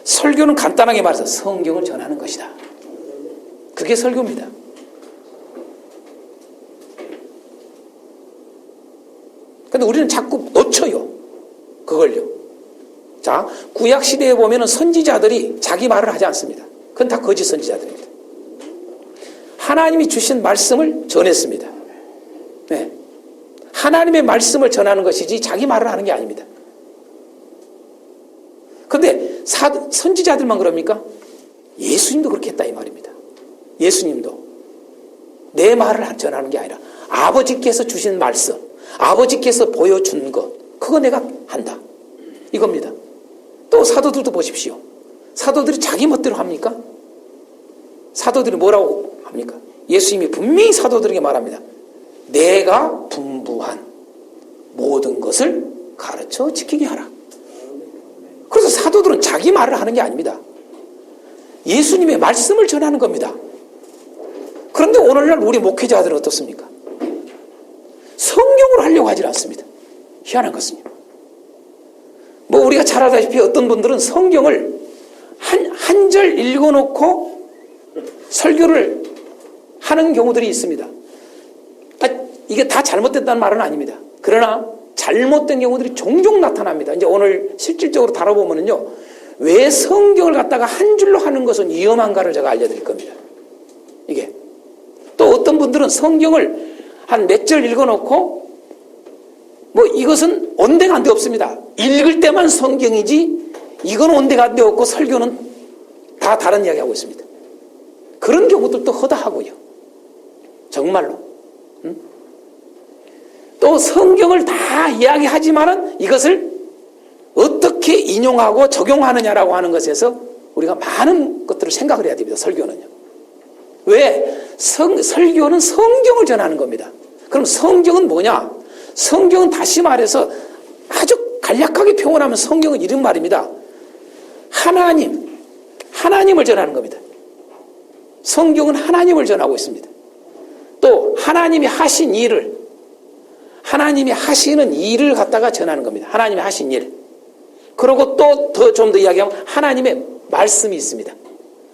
설교는 간단하게 말해서 성경을 전하는 것이다. 그게 설교입니다. 근데 우리는 자꾸 놓쳐요. 그걸요. 자, 구약 시대에 보면은 선지자들이 자기 말을 하지 않습니다. 그건 다 거짓 선지자들입니다. 하나님이 주신 말씀을 전했습니다. 네. 하나님의 말씀을 전하는 것이지 자기 말을 하는 게 아닙니다. 그런데 선지자들만 그럽니까? 예수님도 그렇게 했다 이 말입니다. 예수님도 내 말을 전하는 게 아니라 아버지께서 주신 말씀, 아버지께서 보여준 것, 그거 내가 한다 이겁니다. 또 사도들도 보십시오. 사도들이 자기 멋대로 합니까? 사도들이 뭐라고 합니까? 예수님이 분명히 사도들에게 말합니다. 내가 분부한 모든 것을 가르쳐 지키게 하라. 그래서 사도들은 자기 말을 하는 게 아닙니다. 예수님의 말씀을 전하는 겁니다. 그런데 오늘날 우리 목회자들은 어떻습니까? 성경을 하려고 하지 않습니다. 희한한 것은요. 뭐 우리가 잘 알다시피 어떤 분들은 성경을 한 절 읽어놓고 설교를 하는 경우들이 있습니다. 이게 다 잘못됐다는 말은 아닙니다. 그러나 잘못된 경우들이 종종 나타납니다. 이제 오늘 실질적으로 다뤄보면요. 왜 성경을 갖다가 한 줄로 하는 것은 위험한가를 제가 알려드릴 겁니다. 이게. 또 어떤 분들은 성경을 한 몇 절 읽어놓고 뭐 이것은 온데가 안 돼 없습니다. 읽을 때만 성경이지 이건 온데가 안 돼 없고 설교는 다 다른 이야기 하고 있습니다. 그런 경우들도 허다하고요. 정말로. 또 성경을 다 이야기하지만은 이것을 어떻게 인용하고 적용하느냐라고 하는 것에서 우리가 많은 것들을 생각을 해야 됩니다. 설교는요. 왜? 설교는 성경을 전하는 겁니다. 그럼 성경은 뭐냐? 성경은 다시 말해서 아주 간략하게 표현하면 성경은 이런 말입니다. 하나님을 전하는 겁니다. 성경은 하나님을 전하고 있습니다. 또 하나님이 하신 일을, 하나님이 하시는 일을 갖다가 전하는 겁니다. 하나님이 하신 일. 그리고 또 좀 더 이야기하면 하나님의 말씀이 있습니다.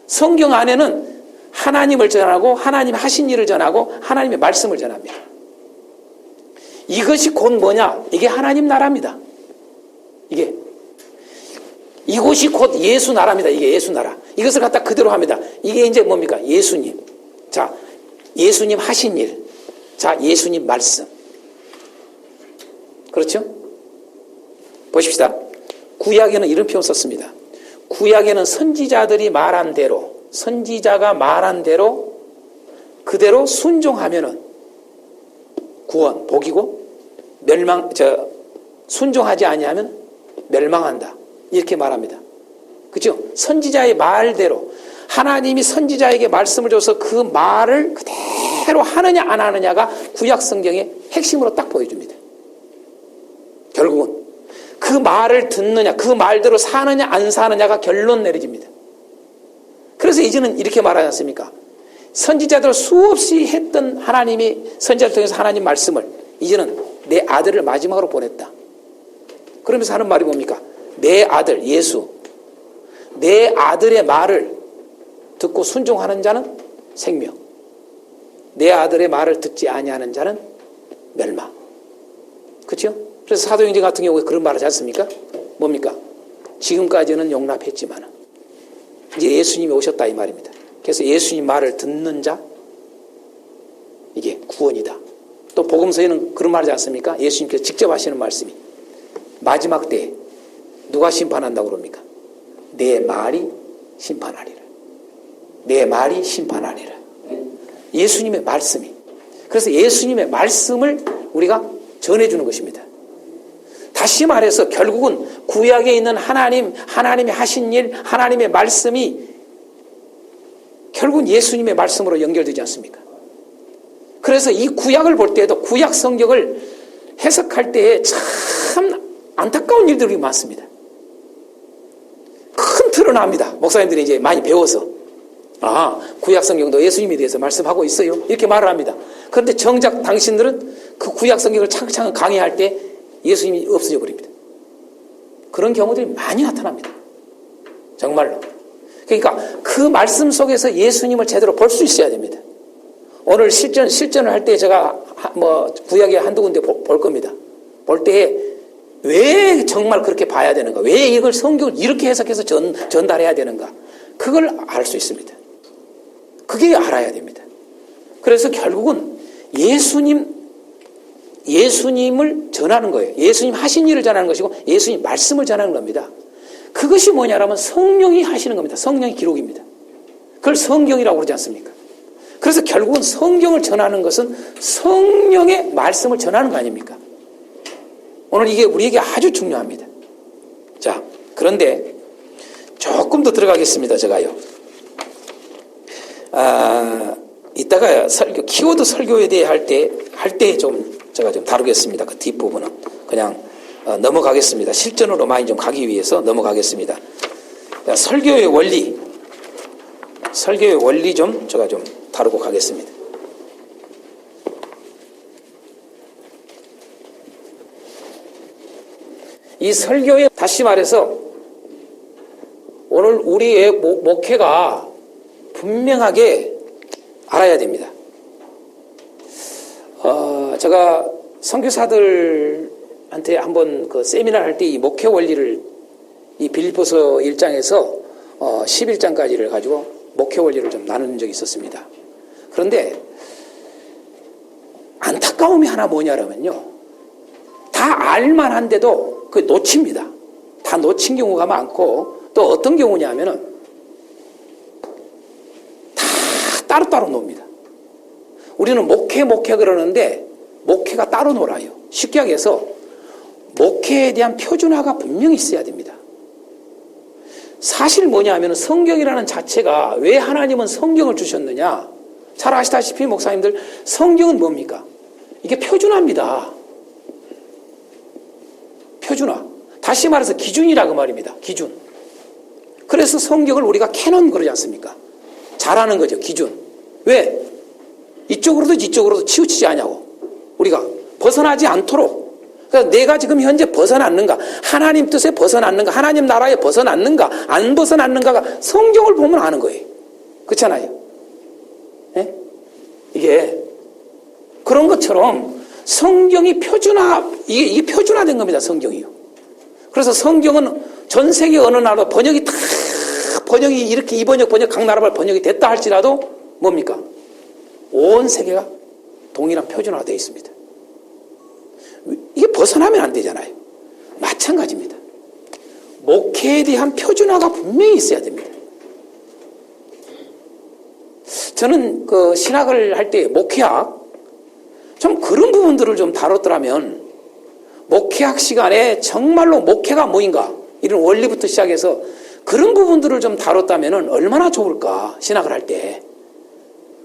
성경 안에는 하나님을 전하고 하나님이 하신 일을 전하고 하나님의 말씀을 전합니다. 이것이 곧 뭐냐? 이게 하나님 나라입니다. 이곳이 곧 예수 나라입니다. 이게 예수 나라. 이것을 갖다 그대로 합니다. 이게 이제 뭡니까? 예수님. 자, 예수님 하신 일. 자, 예수님 말씀. 그렇죠? 보십시다. 구약에는 이런 표현 썼습니다. 구약에는 선지자들이 말한 대로, 선지자가 말한 대로 그대로 순종하면은 구원, 복이고 순종하지 아니하면 멸망한다. 이렇게 말합니다. 그렇죠? 선지자의 말대로 하나님이 선지자에게 말씀을 줘서 그 말을 그대로 하느냐 안 하느냐가 구약 성경의 핵심으로 딱 보여줍니다. 결국은 그 말을 듣느냐, 그 말대로 사느냐 안 사느냐가 결론 내려집니다. 그래서 이제는 이렇게 말하지 않습니까? 선지자들 수없이 했던 하나님이 선지자를 통해서 하나님 말씀을 이제는 내 아들을 마지막으로 보냈다. 그러면서 하는 말이 뭡니까? 내 아들 예수, 내 아들의 말을 듣고 순종하는 자는 생명, 내 아들의 말을 듣지 아니하는 자는 멸망. 그렇죠? 그래서 사도행전 같은 경우에 그런 말을 하지 않습니까? 뭡니까? 지금까지는 용납했지만 이제 예수님이 오셨다 이 말입니다. 그래서 예수님 말을 듣는 자, 이게 구원이다. 또 복음서에는 그런 말을 하지 않습니까? 예수님께서 직접 하시는 말씀이 마지막 때에 누가 심판한다고 그럽니까? 내 말이 심판하리라. 내 말이 심판하리라. 예수님의 말씀이. 그래서 예수님의 말씀을 우리가 전해주는 것입니다. 다시 말해서 결국은 구약에 있는 하나님이 하신 일, 하나님의 말씀이 결국은 예수님의 말씀으로 연결되지 않습니까? 그래서 이 구약을 볼 때에도 구약 성경을 해석할 때에 참 안타까운 일들이 많습니다. 큰 틀은 압니다. 목사님들이 이제 많이 배워서 구약 성경도 예수님에 대해서 말씀하고 있어요. 이렇게 말을 합니다. 그런데 정작 당신들은 그 구약 성경을 차근차근 강의할 때 예수님이 없어져 버립니다. 그런 경우들이 많이 나타납니다. 정말로. 그러니까 그 말씀 속에서 예수님을 제대로 볼 수 있어야 됩니다. 오늘 실전을 할 때 제가 구약에 한두 군데 볼 겁니다. 볼 때에 왜 정말 그렇게 봐야 되는가? 왜 이걸 성경을 이렇게 해석해서 전달해야 되는가? 그걸 알 수 있습니다. 그게 알아야 됩니다. 그래서 결국은 예수님을 전하는 거예요. 예수님 하신 일을 전하는 것이고 예수님 말씀을 전하는 겁니다. 그것이 뭐냐라면 성령이 하시는 겁니다. 성령의 기록입니다. 그걸 성경이라고 그러지 않습니까? 그래서 결국은 성경을 전하는 것은 성령의 말씀을 전하는 거 아닙니까? 오늘 이게 우리에게 아주 중요합니다. 자, 그런데 조금 더 들어가겠습니다. 제가요. 이따가 키워드 설교에 대해 할 때 제가 좀 다루겠습니다. 그 뒷부분은. 그냥 넘어가겠습니다. 실전으로 많이 좀 가기 위해서 넘어가겠습니다. 설교의 원리 제가 좀 다루고 가겠습니다. 이 설교에 다시 말해서 오늘 우리의 목회가 분명하게 알아야 됩니다. 제가 선교사들한테 한번 그 세미나를 할 때 이 목회 원리를 이 빌립보서 1장에서 11장까지를 가지고 목회 원리를 좀 나눈 적이 있었습니다. 그런데 안타까움이 하나 뭐냐면요. 다 알만한데도 그 놓칩니다. 다 놓친 경우가 많고 또 어떤 경우냐면은 다 따로따로 놉니다. 우리는 목회 그러는데 목회가 따로 놀아요. 쉽게 얘기해서 목회에 대한 표준화가 분명히 있어야 됩니다. 사실 뭐냐면 성경이라는 자체가 왜 하나님은 성경을 주셨느냐. 잘 아시다시피 목사님들 성경은 뭡니까? 이게 표준화입니다. 표준화. 다시 말해서 기준이라고 말입니다. 기준. 그래서 성경을 우리가 캐논 그러지 않습니까? 잘하는 거죠. 기준. 왜? 이쪽으로도 치우치지 않냐고. 우리가 벗어나지 않도록. 그러니까 내가 지금 현재 벗어났는가, 하나님 뜻에 벗어났는가, 하나님 나라에 벗어났는가, 안 벗어났는가가 성경을 보면 아는 거예요. 그렇잖아요. 네? 이게 그런 것처럼 성경이 이게 표준화된 겁니다. 성경이요. 그래서 성경은 전 세계 어느 나라 번역이 이렇게 이 번역 각 나라별 번역이 됐다 할지라도 뭡니까? 온 세계가 동일한 표준화가 되어 있습니다. 이게 벗어나면 안 되잖아요. 마찬가지입니다. 목회에 대한 표준화가 분명히 있어야 됩니다. 저는 그 신학을 할 때 목회학 좀 그런 부분들을 좀 다뤘더라면 목회학 시간에 정말로 목회가 뭐인가 이런 원리부터 시작해서 그런 부분들을 좀 다뤘다면 얼마나 좋을까 신학을 할 때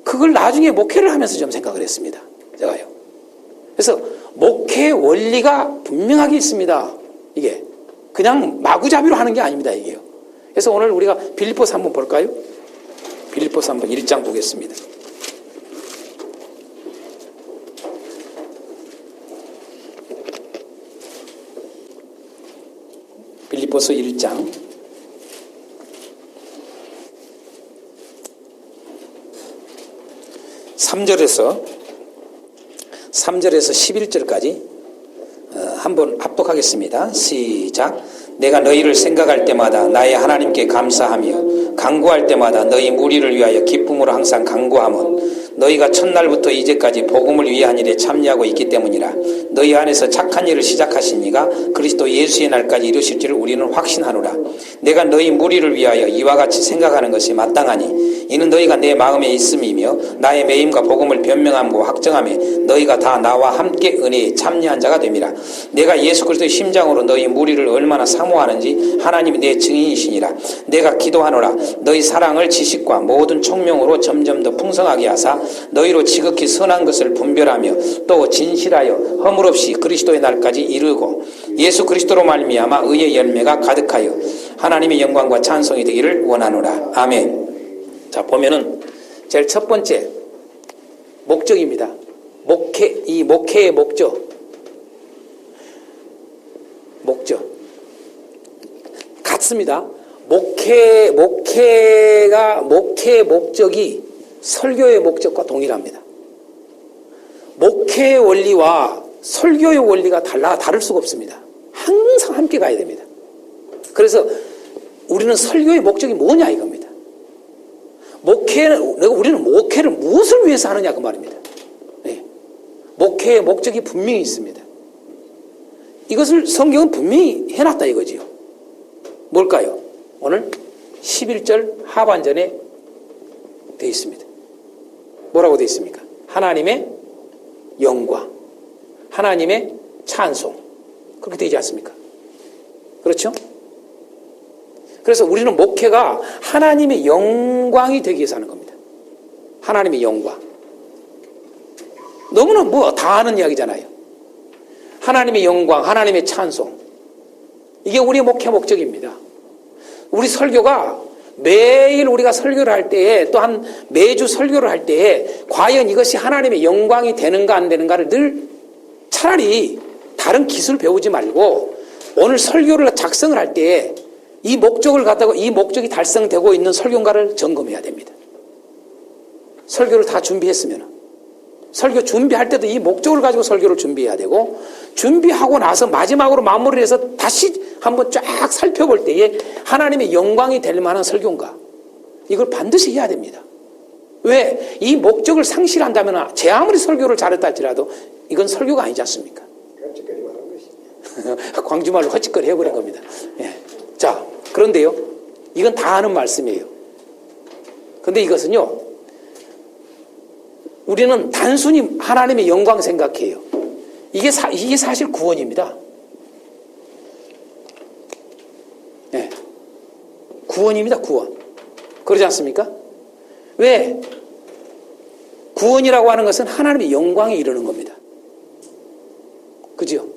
그걸 나중에 목회를 하면서 좀 생각을 했습니다. 제가요. 그래서 목회 원리가 분명하게 있습니다. 이게 그냥 마구잡이로 하는 게 아닙니다. 이게요. 그래서 오늘 우리가 빌립보서 한번 볼까요? 빌립보서 한번 1장 보겠습니다. 빌립보서 1장 3절에서 11절까지 한번 합독하겠습니다. 시작. 내가 너희를 생각할 때마다 나의 하나님께 감사하며 간구할 때마다 너희 무리를 위하여 기쁨으로 항상 간구함은 너희가 첫날부터 이제까지 복음을 위한 일에 참여하고 있기 때문이라. 너희 안에서 착한 일을 시작하신 이가 그리스도 예수의 날까지 이루실 줄을 우리는 확신하노라. 내가 너희 무리를 위하여 이와 같이 생각하는 것이 마땅하니 이는 너희가 내 마음에 있음이며 나의 매임과 복음을 변명함과 확정함에 너희가 다 나와 함께 은혜에 참여한 자가 됨이라. 내가 예수 그리스도의 심장으로 너희 무리를 얼마나 사모하는지 하나님이 내 증인이시니라. 내가 기도하노라. 너희 사랑을 지식과 모든 총명으로 점점 더 풍성하게 하사 너희로 지극히 선한 것을 분별하며 또 진실하여 허물 없이 그리스도의 날까지 이르고 예수 그리스도로 말미암아 의의 열매가 가득하여 하나님의 영광과 찬송이 되기를 원하노라. 아멘. 자, 보면은 제일 첫 번째 목적입니다. 이 목회의 목적 같습니다. 목회의 목적이 설교의 목적과 동일합니다. 목회의 원리와 설교의 원리가 다를 수가 없습니다. 항상 함께 가야 됩니다. 그래서 우리는 설교의 목적이 뭐냐 이겁니다. 우리는 목회를 무엇을 위해서 하느냐 그 말입니다. 네. 목회의 목적이 분명히 있습니다. 이것을 성경은 분명히 해놨다 이거지요. 뭘까요? 오늘 11절 하반전에 되어 있습니다. 뭐라고 되어 있습니까? 하나님의 영광, 하나님의 찬송. 그렇게 되지 않습니까? 그렇죠? 그래서 우리는 목회가 하나님의 영광이 되기 위해서 하는 겁니다. 하나님의 영광. 너무나 다 아는 이야기잖아요. 하나님의 영광, 하나님의 찬송. 이게 우리의 목회 목적입니다. 우리 설교가 매일 우리가 설교를 할 때에 또한 매주 설교를 할 때에 과연 이것이 하나님의 영광이 되는가 안 되는가를 늘 차라리 다른 기술 배우지 말고 오늘 설교를 작성을 할 때에 이 목적을 갖다가 이 목적이 달성되고 있는 설교인가를 점검해야 됩니다. 설교를 다 준비했으면 설교 준비할 때도 이 목적을 가지고 설교를 준비해야 되고 준비하고 나서 마지막으로 마무리를 해서 다시 한번 쫙 살펴볼 때에 하나님의 영광이 될 만한 설교인가 이걸 반드시 해야 됩니다. 왜? 이 목적을 상실한다면 제 아무리 설교를 잘했다 할지라도 이건 설교가 아니지 않습니까? 광주말로 헛짓거리 해버린 겁니다. 예. 자, 그런데요 이건 다 아는 말씀이에요. 그런데 이것은요 우리는 단순히 하나님의 영광 생각해요. 이게 사실 구원입니다. 네. 구원입니다. 구원. 그러지 않습니까? 왜? 구원이라고 하는 것은 하나님의 영광에 이르는 겁니다. 그죠?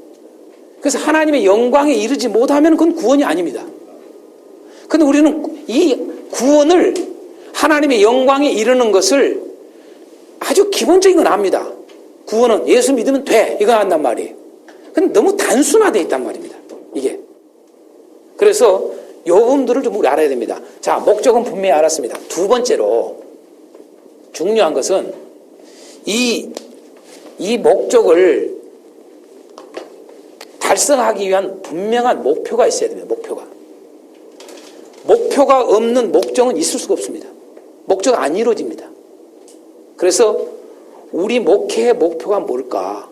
그래서 하나님의 영광에 이르지 못하면 그건 구원이 아닙니다. 그런데 우리는 이 구원을 하나님의 영광에 이르는 것을 아주 기본적인 건 압니다. 구원은 예수 믿으면 돼. 이거 한단 말이에요. 근데 너무 단순화되어 있단 말입니다. 이게. 그래서 요 부분들을 좀 우리 알아야 됩니다. 자, 목적은 분명히 알았습니다. 두 번째로 중요한 것은 이 목적을 달성하기 위한 분명한 목표가 있어야 됩니다. 목표가 없는 목적은 있을 수가 없습니다. 목표가 안 이루어집니다. 그래서 우리 목회의 목표가 뭘까?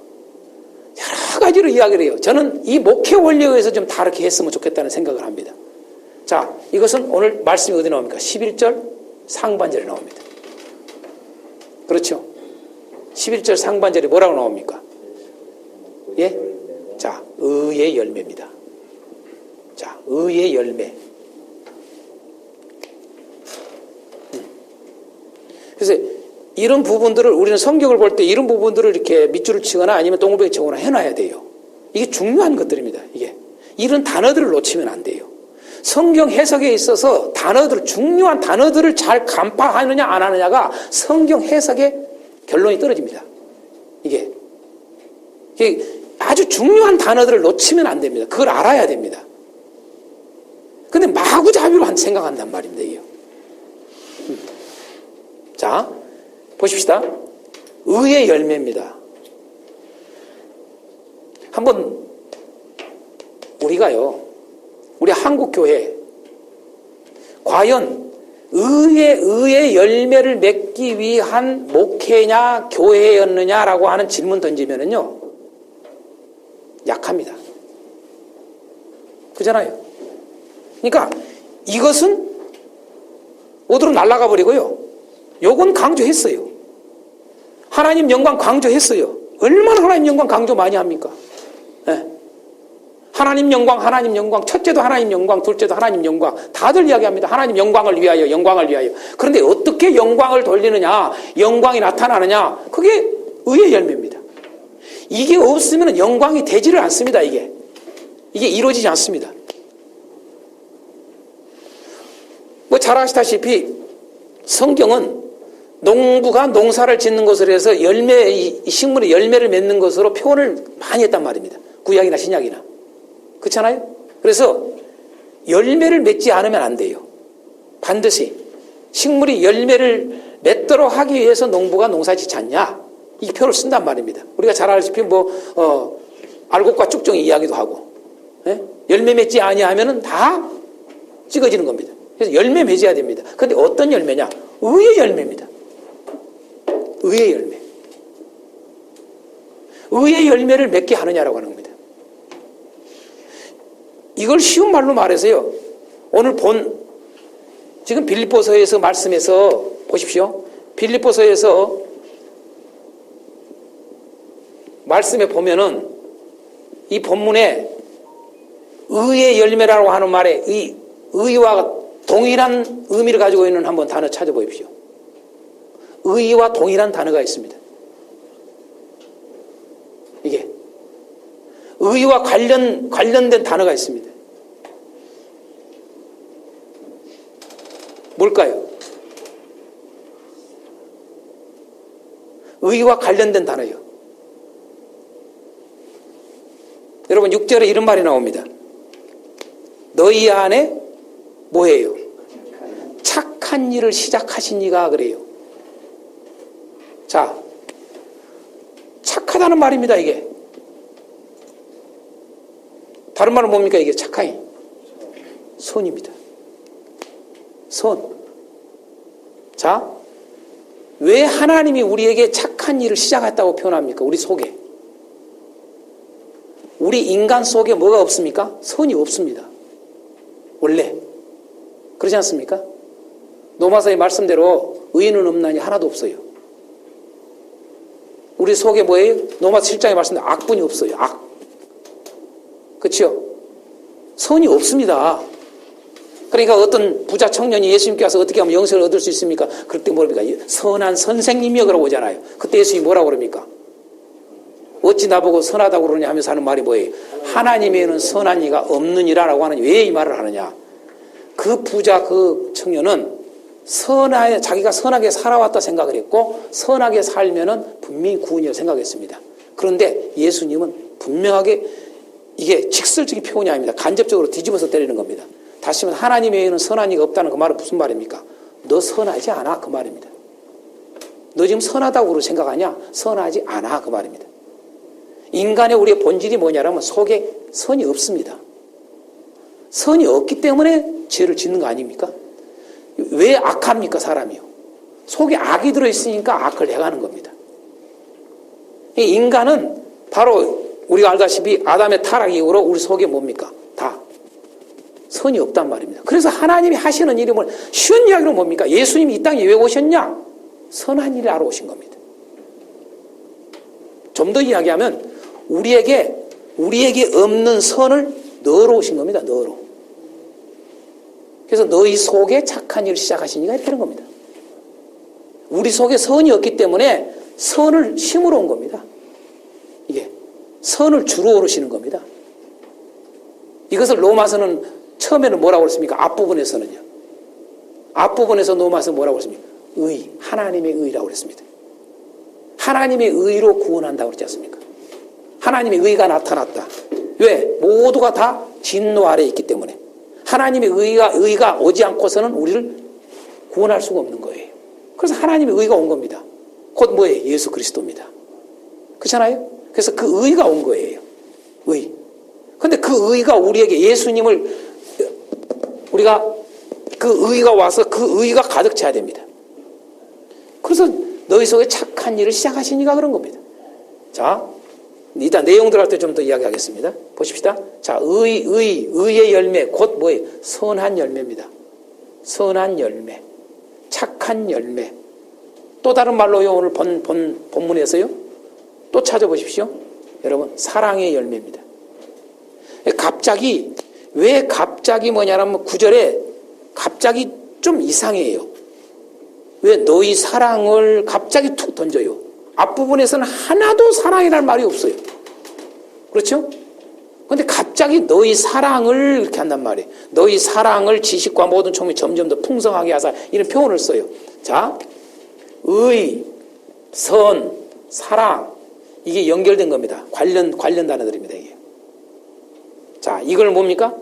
여러 가지로 이야기를 해요. 저는 이 목회 원리에 의해서 좀 다르게 했으면 좋겠다는 생각을 합니다. 자, 이것은 오늘 말씀이 어디 나옵니까? 11절 상반절에 나옵니다. 그렇죠? 11절 상반절에 뭐라고 나옵니까? 예? 자, 의의 열매입니다. 자, 의의 열매. 그래서 이런 부분들을 우리는 성경을 볼 때 이런 부분들을 이렇게 밑줄을 치거나 아니면 동글뱅이 치거나 해놔야 돼요. 이게 중요한 것들입니다. 이게 이런 단어들을 놓치면 안 돼요. 성경 해석에 있어서 중요한 단어들을 잘 간파하느냐 안 하느냐가 성경 해석의 결론이 떨어집니다. 이게 아주 중요한 단어들을 놓치면 안 됩니다. 그걸 알아야 됩니다. 근데 마구잡이로 생각한단 말입니다. 이게. 자, 보십시다. 의의 열매입니다. 한번 우리 한국교회 과연 의의 열매를 맺기 위한 목회냐 교회였느냐라고 하는 질문 던지면은요 약합니다. 그잖아요. 그러니까 이것은 어디로 날아가 버리고요. 요건 강조했어요. 하나님 영광 강조했어요. 얼마나 하나님 영광 강조 많이 합니까? 네. 하나님 영광, 첫째도 하나님 영광, 둘째도 하나님 영광. 다들 이야기합니다. 하나님 영광을 위하여, 영광을 위하여. 그런데 어떻게 영광을 돌리느냐, 영광이 나타나느냐, 그게 의의 열매입니다. 이게 없으면 영광이 되지를 않습니다, 이게 이루어지지 않습니다. 잘 아시다시피 성경은 농부가 농사를 짓는 것으로 해서 식물의 열매를 맺는 것으로 표현을 많이 했단 말입니다. 구약이나 신약이나. 그렇잖아요? 그래서 열매를 맺지 않으면 안 돼요. 반드시 식물이 열매를 맺도록 하기 위해서 농부가 농사 짓지 않냐? 이 표현을 쓴단 말입니다. 우리가 잘 알다시피 알곡과 쭉정이 이야기도 하고, 예? 열매 맺지 아니하면은 다 찍어지는 겁니다. 그래서 열매 맺어야 됩니다. 그런데 어떤 열매냐? 의의 열매입니다. 의의 열매. 의의 열매를 맺게 하느냐라고 하는 겁니다. 이걸 쉬운 말로 말해서요. 오늘 지금 빌립보서에서 말씀에서 보십시오. 빌립보서에서 말씀에 보면은 이 본문에 의의 열매라고 하는 말에 이 의와 동일한 의미를 가지고 있는 한번 단어 찾아보십시오. 의와 동일한 단어가 있습니다. 이게 의와 관련된 단어가 있습니다. 뭘까요? 의와 관련된 단어요. 여러분 6절에 이런 말이 나옵니다. 너희 안에 뭐예요? 착한 일을 시작하신 이가 그래요. 자, 착하다는 말입니다. 이게 다른 말은 뭡니까? 이게 착하니 선입니다. 선. 자, 왜 하나님이 우리에게 착한 일을 시작했다고 표현합니까? 우리 속에. 우리 인간 속에 뭐가 없습니까? 선이 없습니다. 원래. 그렇지 않습니까? 노마서의 말씀대로 의인은 없나니 하나도 없어요. 우리 속에 뭐예요? 노마서 7장의 말씀대로 악분이 없어요. 악. 그렇죠? 선이 없습니다. 그러니까 어떤 부자 청년이 예수님께 와서 어떻게 하면 영생을 얻을 수 있습니까? 그럴 때 뭐랍니까? 선한 선생님이여 그러고 오잖아요. 그때 예수님이 뭐라고 그럽니까? 어찌 나보고 선하다고 그러냐 하면서 하는 말이 뭐예요? 하나님에는 선한 이가 없느니라라고 하느니 왜 이 말을 하느냐? 그 부자 그 청년은 자기가 선하게 살아왔다 생각을 했고 선하게 살면은 분명히 구원이라고 생각했습니다. 그런데 예수님은 분명하게 이게 직설적인 표현이 아닙니다. 간접적으로 뒤집어서 때리는 겁니다. 다시 말해서 하나님 외에는 선한 이가 없다는 그 말은 무슨 말입니까? 너 선하지 않아 그 말입니다. 너 지금 선하다고 생각하냐? 선하지 않아 그 말입니다. 인간의 우리의 본질이 뭐냐면 속에 선이 없습니다. 선이 없기 때문에 죄를 짓는 거 아닙니까? 왜 악합니까 사람이요? 속에 악이 들어있으니까 악을 해가는 겁니다. 이 인간은 바로 우리가 알다시피 아담의 타락 이후로 우리 속에 뭡니까? 다 선이 없단 말입니다. 그래서 하나님이 하시는 일이 쉬운 이야기로 뭡니까? 예수님이 이 땅에 왜 오셨냐? 선한 일을 하러 오신 겁니다. 좀 더 이야기하면 우리에게 없는 선을 넣으러 오신 겁니다. 넣으러. 그래서 너희 속에 착한 일을 시작하시니까 이렇게 하는 겁니다. 우리 속에 선이 없기 때문에 선을 심으러 온 겁니다. 이게 선을 주로 오르시는 겁니다. 이것을 로마서는 처음에는 뭐라고 그랬습니까? 앞부분에서는요. 앞부분에서 로마서 뭐라고 그랬습니까? 의, 하나님의 의라고 그랬습니다. 하나님의 의로 구원한다고 그랬지 않습니까? 하나님의 의가 나타났다. 왜? 모두가 다 진노 아래에 있기 때문에. 하나님의 의가 오지 않고서는 우리를 구원할 수가 없는 거예요. 그래서 하나님의 의가 온 겁니다. 곧 뭐예요? 예수 그리스도입니다. 그렇잖아요? 그래서 그 의가 온 거예요. 의. 근데 그 의가 우리에게 예수님을 우리가 그 의가 와서 그 의가 가득 차야 됩니다. 그래서 너희 속에 착한 일을 시작하시니까 그런 겁니다. 자, 일단 내용 들어갈 때 좀 더 이야기하겠습니다. 보십시다. 자, 의의 열매, 곧 뭐예요? 선한 열매입니다. 선한 열매, 착한 열매. 또 다른 말로요, 오늘 본문에서요, 또 찾아보십시오. 여러분, 사랑의 열매입니다. 왜 갑자기 뭐냐면 9절에 갑자기 좀 이상해요. 왜 너희 사랑을 갑자기 툭 던져요. 앞부분에서는 하나도 사랑이라는 말이 없어요. 그렇죠? 그런데 갑자기 너희 사랑을 이렇게 한단 말이에요. 너희 사랑을 지식과 모든 총이 점점 더 풍성하게 하사 이런 표현을 써요. 자, 의, 선, 사랑 이게 연결된 겁니다. 관련 단어들입니다. 이게. 자, 이걸 뭡니까?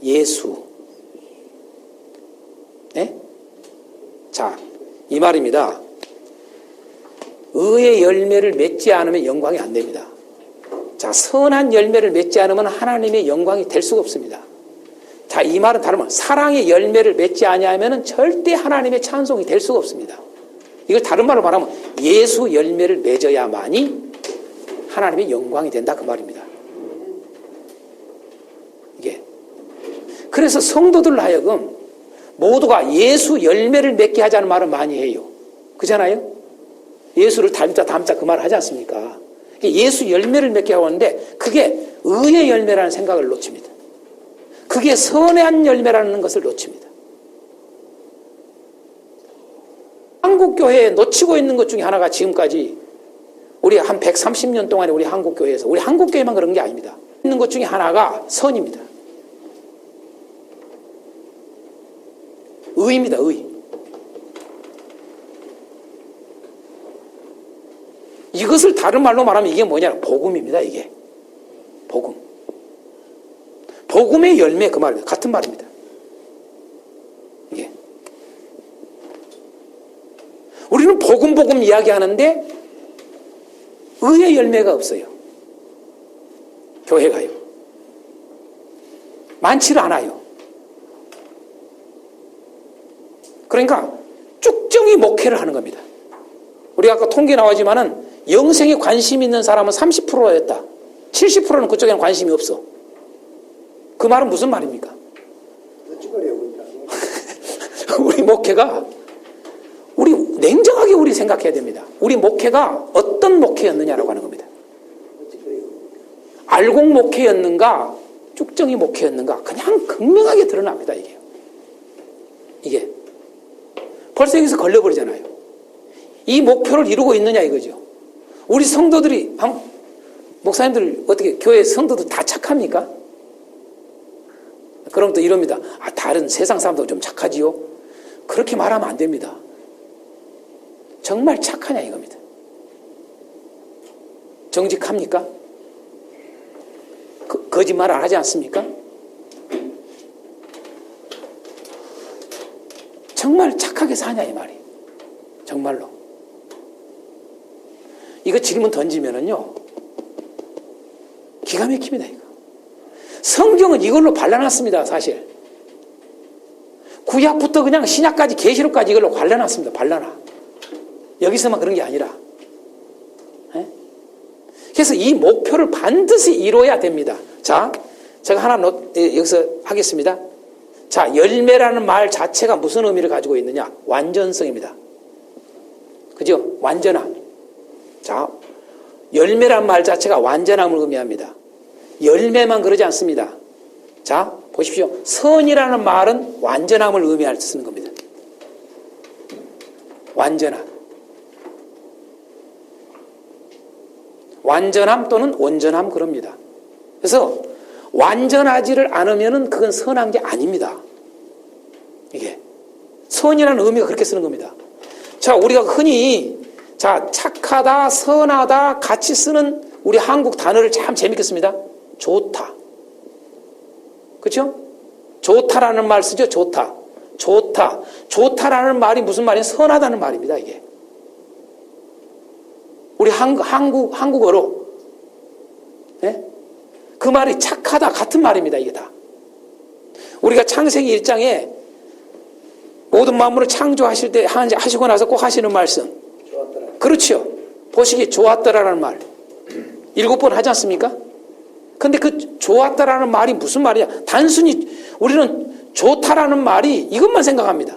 예수. 네? 자, 이 말입니다. 의의 열매를 맺지 않으면 영광이 안 됩니다. 자, 선한 열매를 맺지 않으면 하나님의 영광이 될 수가 없습니다. 자, 이 말은 다른 말, 사랑의 열매를 맺지 아니하면은 절대 하나님의 찬송이 될 수가 없습니다. 이걸 다른 말로 말하면 예수 열매를 맺어야만이 하나님의 영광이 된다 그 말입니다. 이게 그래서 성도들 하여금 모두가 예수 열매를 맺게 하자는 말을 많이 해요. 그잖아요? 예수를 닮자 그 말을 하지 않습니까? 예수 열매를 맺게 하고 있는데 그게 의의 열매라는 생각을 놓칩니다. 그게 선한 열매라는 것을 놓칩니다. 한국교회에 놓치고 있는 것 중에 하나가 지금까지 우리 한 130년 동안에 우리 한국교회에서, 우리 한국교회만 그런 게 아닙니다. 있는 것 중에 하나가 선입니다. 의입니다, 의. 이것을 다른 말로 말하면 이게 뭐냐? 복음입니다, 이게. 복음. 복음의 열매 그 말입니다. 같은 말입니다. 이게. 우리는 복음 이야기하는데 의의 열매가 없어요. 교회가요. 많지를 않아요. 그러니까 쭉정이 목회를 하는 겁니다. 우리가 아까 통계 나오지만은 영생에 관심 있는 사람은 30%였다. 70%는 그쪽에는 관심이 없어. 그 말은 무슨 말입니까? 우리 목회가 우리 냉정하게 우리 생각해야 됩니다. 우리 목회가 어떤 목회였느냐라고 하는 겁니다. 알곡 목회였는가 쭉정이 목회였는가 그냥 극명하게 드러납니다. 이게 벌써 여기서 걸려버리잖아요. 이 목표를 이루고 있느냐 이거죠. 우리 성도들이 목사님들 어떻게 교회 성도들 다 착합니까? 그럼 또 이럽니다. 다른 세상 사람도 좀 착하지요? 그렇게 말하면 안 됩니다. 정말 착하냐 이겁니다. 정직합니까? 거짓말 안 하지 않습니까? 정말 착하게 사냐 이 말이에요. 정말로. 이거 질문 던지면은요 기가 막힙니다. 이거. 성경은 이걸로 발라놨습니다. 사실 구약부터 그냥 신약까지 계시록까지 이걸로 발라놨습니다. 발라놔. 여기서만 그런 게 아니라. 그래서 이 목표를 반드시 이루어야 됩니다. 자, 제가 하나 여기서 하겠습니다. 자, 열매라는 말 자체가 무슨 의미를 가지고 있느냐? 완전성입니다. 그죠? 완전함. 자, 열매라는 말 자체가 완전함을 의미합니다. 열매만 그러지 않습니다. 자, 보십시오. 선이라는 말은 완전함을 의미할 때 쓰는 겁니다. 완전함. 완전함 또는 온전함 그럽니다. 그래서 완전하지를 않으면은 그건 선한 게 아닙니다. 이게 선이라는 의미가 그렇게 쓰는 겁니다. 자, 우리가 흔히 자, 착하다, 선하다 같이 쓰는 우리 한국 단어를 참 재밌게 씁니다. 좋다. 그렇죠? 좋다라는 말 쓰죠. 좋다. 좋다. 좋다라는 말이 무슨 말이에요? 선하다는 말입니다. 이게. 우리 한국어로. 네? 그 말이 착하다 같은 말입니다. 이게 다. 우리가 창세기 1장에 모든 만물을 창조하실 때 하시고 나서 꼭 하시는 말씀. 좋았더라. 그렇죠. 보시기에 좋았더라라는 말. 7번 하지 않습니까? 근데 그 좋았다라는 말이 무슨 말이냐? 단순히 우리는 좋다라는 말이 이것만 생각합니다.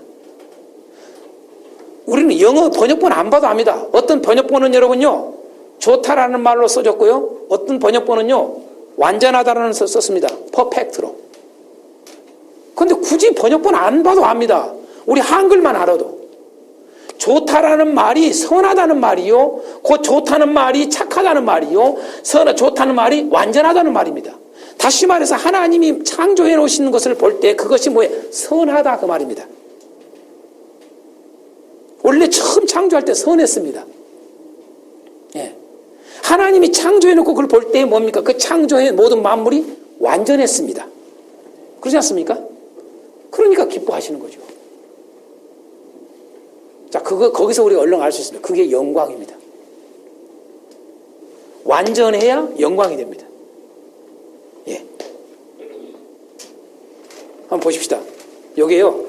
우리는 영어 번역본 안 봐도 압니다. 어떤 번역본은 여러분요, 좋다라는 말로 써졌고요. 어떤 번역본은요, 완전하다라는 썼습니다. 퍼펙트로. 근데 굳이 번역본 안 봐도 압니다. 우리 한글만 알아도. 좋다라는 말이 선하다는 말이요. 그 좋다는 말이 착하다는 말이요. 좋다는 말이 완전하다는 말입니다. 다시 말해서 하나님이 창조해 놓으시는 것을 볼 때 그것이 뭐예요? 선하다 그 말입니다. 원래 처음 창조할 때 선했습니다. 예. 하나님이 창조해 놓고 그걸 볼 때 뭡니까? 그 창조의 모든 만물이 완전했습니다. 그렇지 않습니까? 그러니까 기뻐하시는 거죠. 자, 거기서 우리가 얼른 알 수 있습니다. 그게 영광입니다. 완전해야 영광이 됩니다. 예. 보십시다. 요게요.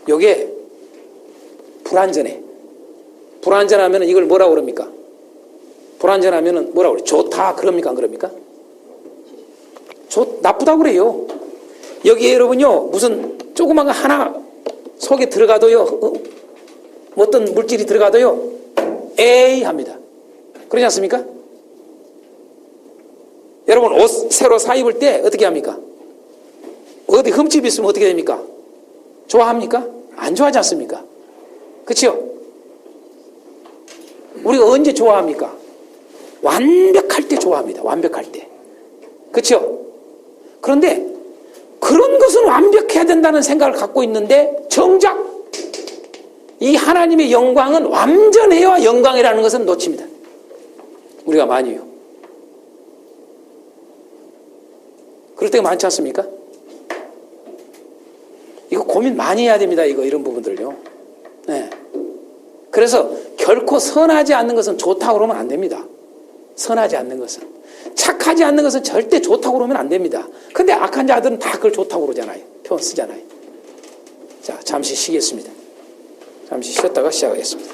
요게 불완전해. 불완전하면 이걸 뭐라고 그럽니까? 불완전하면 뭐라고 그래요? 좋다 그럽니까? 안 그럽니까? 나쁘다고 그래요. 여기에 여러분요, 무슨 조그만 거 하나 속에 들어가도요, 어떤 물질이 들어가도요, 에이 합니다. 그러지 않습니까? 여러분 옷 새로 사 입을 때 어떻게 합니까? 어디 흠집이 있으면 어떻게 됩니까? 좋아합니까? 안 좋아하지 않습니까? 그렇죠? 우리가 언제 좋아합니까? 완벽할 때 좋아합니다. 완벽할 때. 그렇죠? 그런데 그런 것은 완벽해야 된다는 생각을 갖고 있는데 정작 이 하나님의 영광은 완전해야 영광이라는 것은 놓칩니다. 우리가 많이요. 그럴 때가 많지 않습니까? 이거 고민 많이 해야 됩니다. 이런 부분들요. 네. 그래서 결코 선하지 않는 것은 좋다고 그러면 안 됩니다. 선하지 않는 것은. 착하지 않는 것은 절대 좋다고 그러면 안 됩니다. 근데 악한 자들은 다 그걸 좋다고 그러잖아요. 표현 쓰잖아요. 자, 잠시 쉬겠습니다. 잠시 쉬었다가 시작하겠습니다.